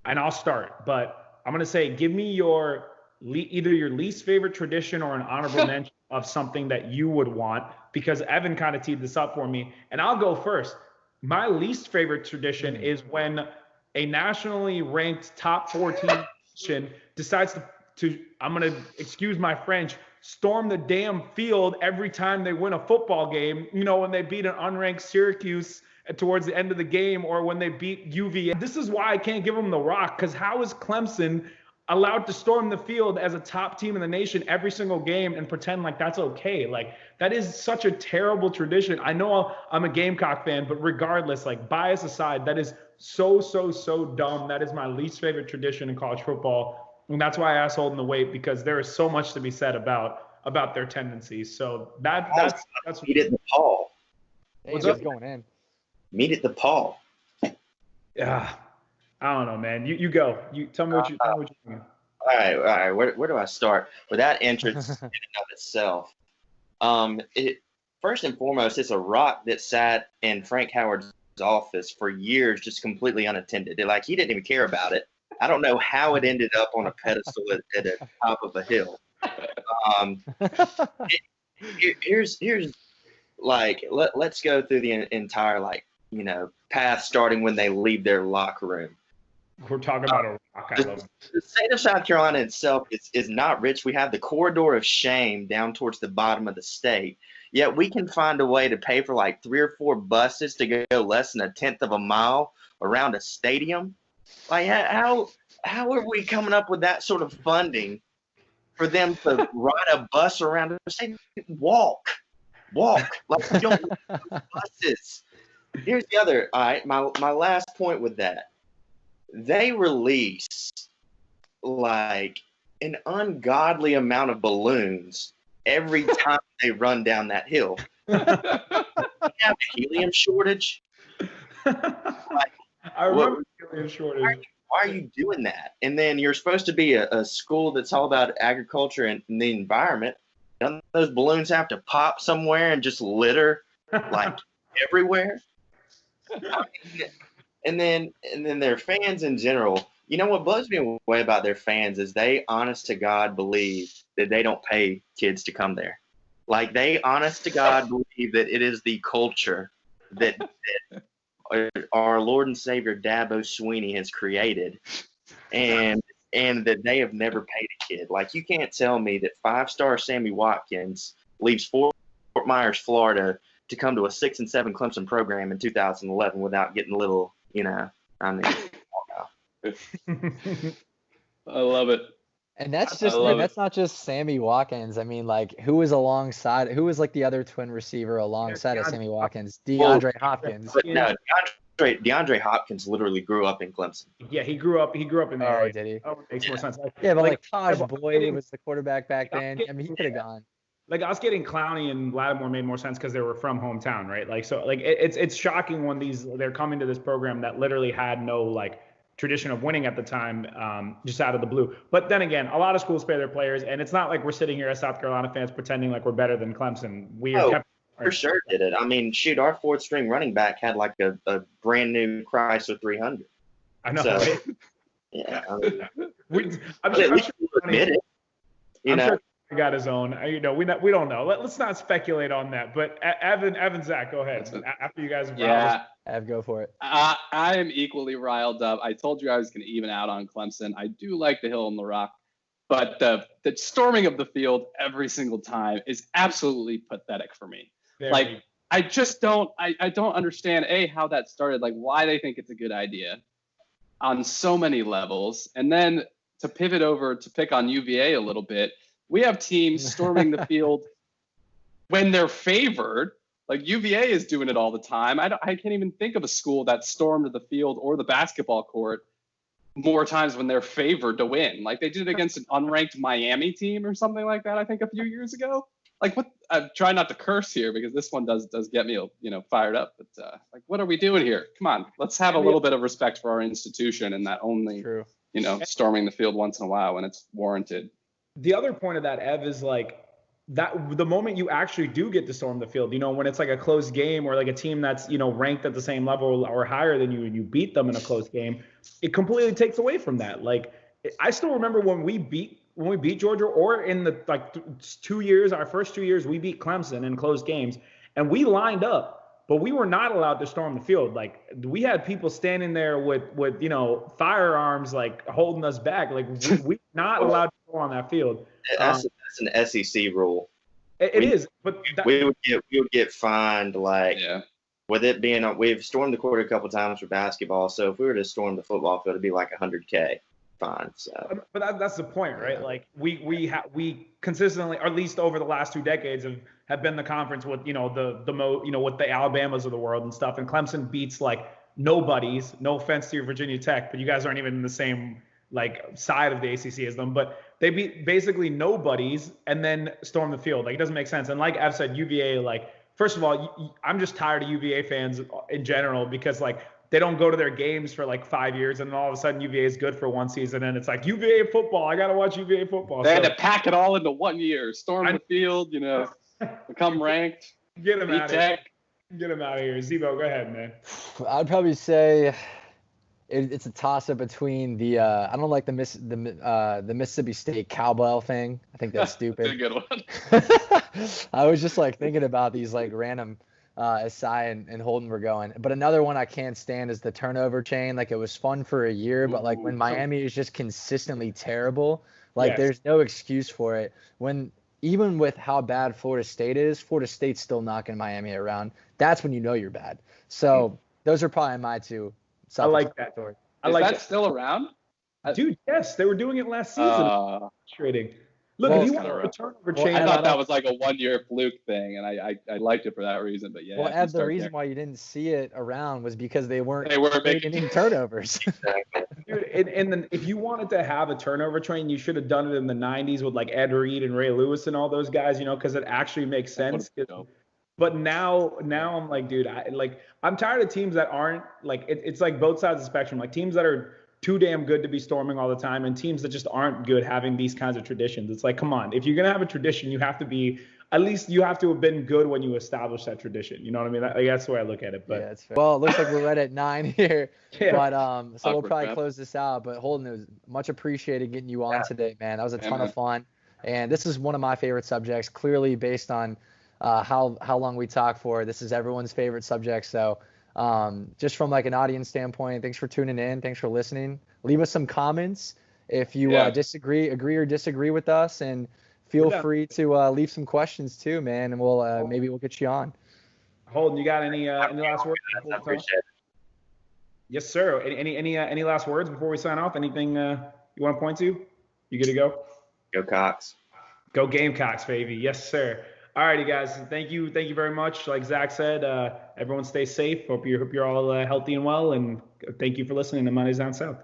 [SPEAKER 3] and I'll start. But I'm going to say, give me either your least favorite tradition or an honorable mention of something that you would want, because Evan kind of teed this up for me. And I'll go first. My least favorite tradition is when a nationally ranked top 14 nation decides to I'm going to excuse my French, storm the damn field every time they win a football game. When they beat an unranked Syracuse towards the end of the game, or when they beat UVA. This is why I can't give them the rock, because how is Clemson allowed to storm the field as a top team in the nation every single game and pretend like that's okay? That is such a terrible tradition. I know I'm a Gamecock fan, but regardless, bias aside, that is so dumb. That is my least favorite tradition in college football. And that's why I asked Holden to wait, because there is so much to be said about their tendencies. So that's
[SPEAKER 4] meet at the Paul.
[SPEAKER 2] What's going in?
[SPEAKER 4] Meet at the Paul.
[SPEAKER 3] Yeah, I don't know, man. You go. You tell me what you think.
[SPEAKER 4] All right. Where do I start? With that entrance in and of itself, first and foremost, it's a rock that sat in Frank Howard's office for years, just completely unattended. He didn't even care about it. I don't know how it ended up on a pedestal at the top of a hill. Here's let's go through the entire path, starting when they leave their locker room.
[SPEAKER 3] We're talking about a rock. I love it.
[SPEAKER 4] The state of South Carolina itself is not rich. We have the corridor of shame down towards the bottom of the state. Yet we can find a way to pay for 3 or 4 buses to go less than 1/10 of a mile around a stadium. How are we coming up with that sort of funding for them to ride a bus around the stadium? Walk. You don't need buses. Here's the other. All right, my last point with that. They release an ungodly amount of balloons every time they run down that hill. We have a helium shortage.
[SPEAKER 3] I remember shortage.
[SPEAKER 4] Why are you doing that? And then you're supposed to be a school that's all about agriculture and the environment. Don't those balloons have to pop somewhere and just litter like everywhere? And then their fans in general. You know what blows me away about their fans is they, honest to God, believe that they don't pay kids to come there. Like they, honest to God, believe that it is the culture that our Lord and Savior Dabo Sweeney has created, and that they have never paid a kid. Like you can't tell me that 5-star Sammy Watkins leaves Fort Myers, Florida, to come to a 6 and 7 Clemson program in 2011 without getting a little, I mean.
[SPEAKER 1] I love it.
[SPEAKER 2] And that's not just Sammy Watkins. I mean, like, who was like the other twin receiver alongside of Sammy Watkins? DeAndre Hopkins.
[SPEAKER 4] But no, DeAndre Hopkins literally grew up in Clemson.
[SPEAKER 3] Yeah, he grew up in the area.
[SPEAKER 2] Oh, did he?
[SPEAKER 3] Oh, it makes more sense.
[SPEAKER 2] Yeah, but like Taj Boyd was the quarterback back then. I mean, he could have gone.
[SPEAKER 3] Like us getting Clowney and Lattimore made more sense because they were from hometown, right? Like, so like it's shocking when they're coming to this program that literally had no like tradition of winning at the time, just out of the blue. But then again, a lot of schools pay their players, and it's not like we're sitting here as South Carolina fans pretending like we're better than Clemson.
[SPEAKER 4] For sure did it. I mean, shoot, our 4th string running back had like a brand new Chrysler 300.
[SPEAKER 3] I know.
[SPEAKER 4] So,
[SPEAKER 3] right?
[SPEAKER 4] Yeah.
[SPEAKER 3] I'm sure
[SPEAKER 4] admit it.
[SPEAKER 3] Sure he got his own. We don't know. Let's not speculate on that. But Evan, Zach, go ahead. After you guys.
[SPEAKER 2] Ev, go for it.
[SPEAKER 1] I am equally riled up. I told you I was going to even out on Clemson. I do like the Hill and the Rock, but the storming of the field every single time is absolutely pathetic for me. I just don't understand how that started, like why they think it's a good idea on so many levels. And then to pivot over to pick on UVA a little bit, we have teams storming the field when they're favored. Like UVA is doing it all the time. I can't even think of a school that stormed the field or the basketball court more times when they're favored to win. Like they did it against an unranked Miami team or something like that, I think a few years ago. Like what? I try not to curse here because this one does get me, fired up. But like, what are we doing here? Come on, let's have a little bit of respect for our institution and that only, storming the field once in a while when it's warranted.
[SPEAKER 3] The other point of that, Ev, is like that the moment you actually do get to storm the field, when it's like a close game or like a team that's, ranked at the same level or higher than you and you beat them in a close game, it completely takes away from that. Like I still remember when we beat Georgia, or in the our first 2 years, we beat Clemson in close games, and we lined up, but we were not allowed to storm the field. Like we had people standing there with firearms, like holding us back. Like we're not allowed to go on that field.
[SPEAKER 4] That's an SEC rule.
[SPEAKER 3] It is, but
[SPEAKER 4] we would get fined. Like with it being, we've stormed the court a couple times for basketball. So if we were to storm the football field, it'd be like $100K. Fine. So.
[SPEAKER 3] But that's the point, right? Like we consistently, or at least over the last 2 decades, have been the conference with with the Alabamas of the world and stuff. And Clemson beats like nobodies. No offense to your Virginia Tech, but you guys aren't even in the same like side of the ACC as them. But they beat basically nobodies and then storm the field. Like it doesn't make sense. And like Ev said, UVA, like first of all, I'm just tired of UVA fans in general because like. They don't go to their games for like 5 years, and then all of a sudden UVA is good for one season, and it's like UVA football. I gotta watch UVA football.
[SPEAKER 1] They had to pack it all into 1 year, storm the field, become ranked.
[SPEAKER 3] Get them out of here. Get them out of here. Zebo, go ahead, man.
[SPEAKER 2] I'd probably say it's a toss-up between I don't like the Mississippi State cowbell thing. I think that's stupid.
[SPEAKER 1] That's a good one.
[SPEAKER 2] I was just like thinking about these like random. As Cy and Holden were going. But another one I can't stand is the turnover chain. Like it was fun for a year, but like when Miami is just consistently terrible, like there's no excuse for it. Even with how bad Florida State is, Florida State's still knocking Miami around. That's when you know you're bad. So those are probably my two.
[SPEAKER 3] I like that.
[SPEAKER 1] Is that still around?
[SPEAKER 3] Dude, yes. They were doing it last season. Trading. Look, if you want a turnover chain.
[SPEAKER 1] I thought that was like a 1 year fluke thing, and I liked it for that reason. But yeah.
[SPEAKER 2] Well, Ed, the reason why you didn't see it around was because they weren't making any turnovers.
[SPEAKER 3] Dude, and then if you wanted to have a turnover train, you should have done it in the 90s with like Ed Reed and Ray Lewis and all those guys, because it actually makes sense. But now I'm like, dude, I'm tired of teams that aren't like it's like both sides of the spectrum. Like teams that are too damn good to be storming all the time, and teams that just aren't good having these kinds of traditions. It's like, come on, if you're gonna have a tradition, you have to be at least you have to have been good when you established that tradition. You know what I mean? That's the way I look at it. But
[SPEAKER 2] yeah, it's fair. Well, it looks like we're right at 9 here.
[SPEAKER 3] Yeah.
[SPEAKER 2] But so we'll probably close this out. But Holden, it was much appreciated getting you on today, man. That was a ton of fun. And this is one of my favorite subjects, clearly based on how long we talk for. This is everyone's favorite subject. So just from like an audience standpoint, thanks for tuning in. Thanks for listening. Leave us some comments if you agree or disagree with us, and feel free to leave some questions too, man. And we'll maybe we'll get you on.
[SPEAKER 3] Holden, you got any last words?
[SPEAKER 4] I appreciate it.
[SPEAKER 3] Yes, sir. Any last words before we sign off? Anything you want to point to? You good to go?
[SPEAKER 4] Go Cox.
[SPEAKER 3] Go Gamecocks, baby. Yes, sir. All righty, guys. Thank you very much. Like Zach said, everyone stay safe. Hope you're all healthy and well. And thank you for listening to Mondays Down South.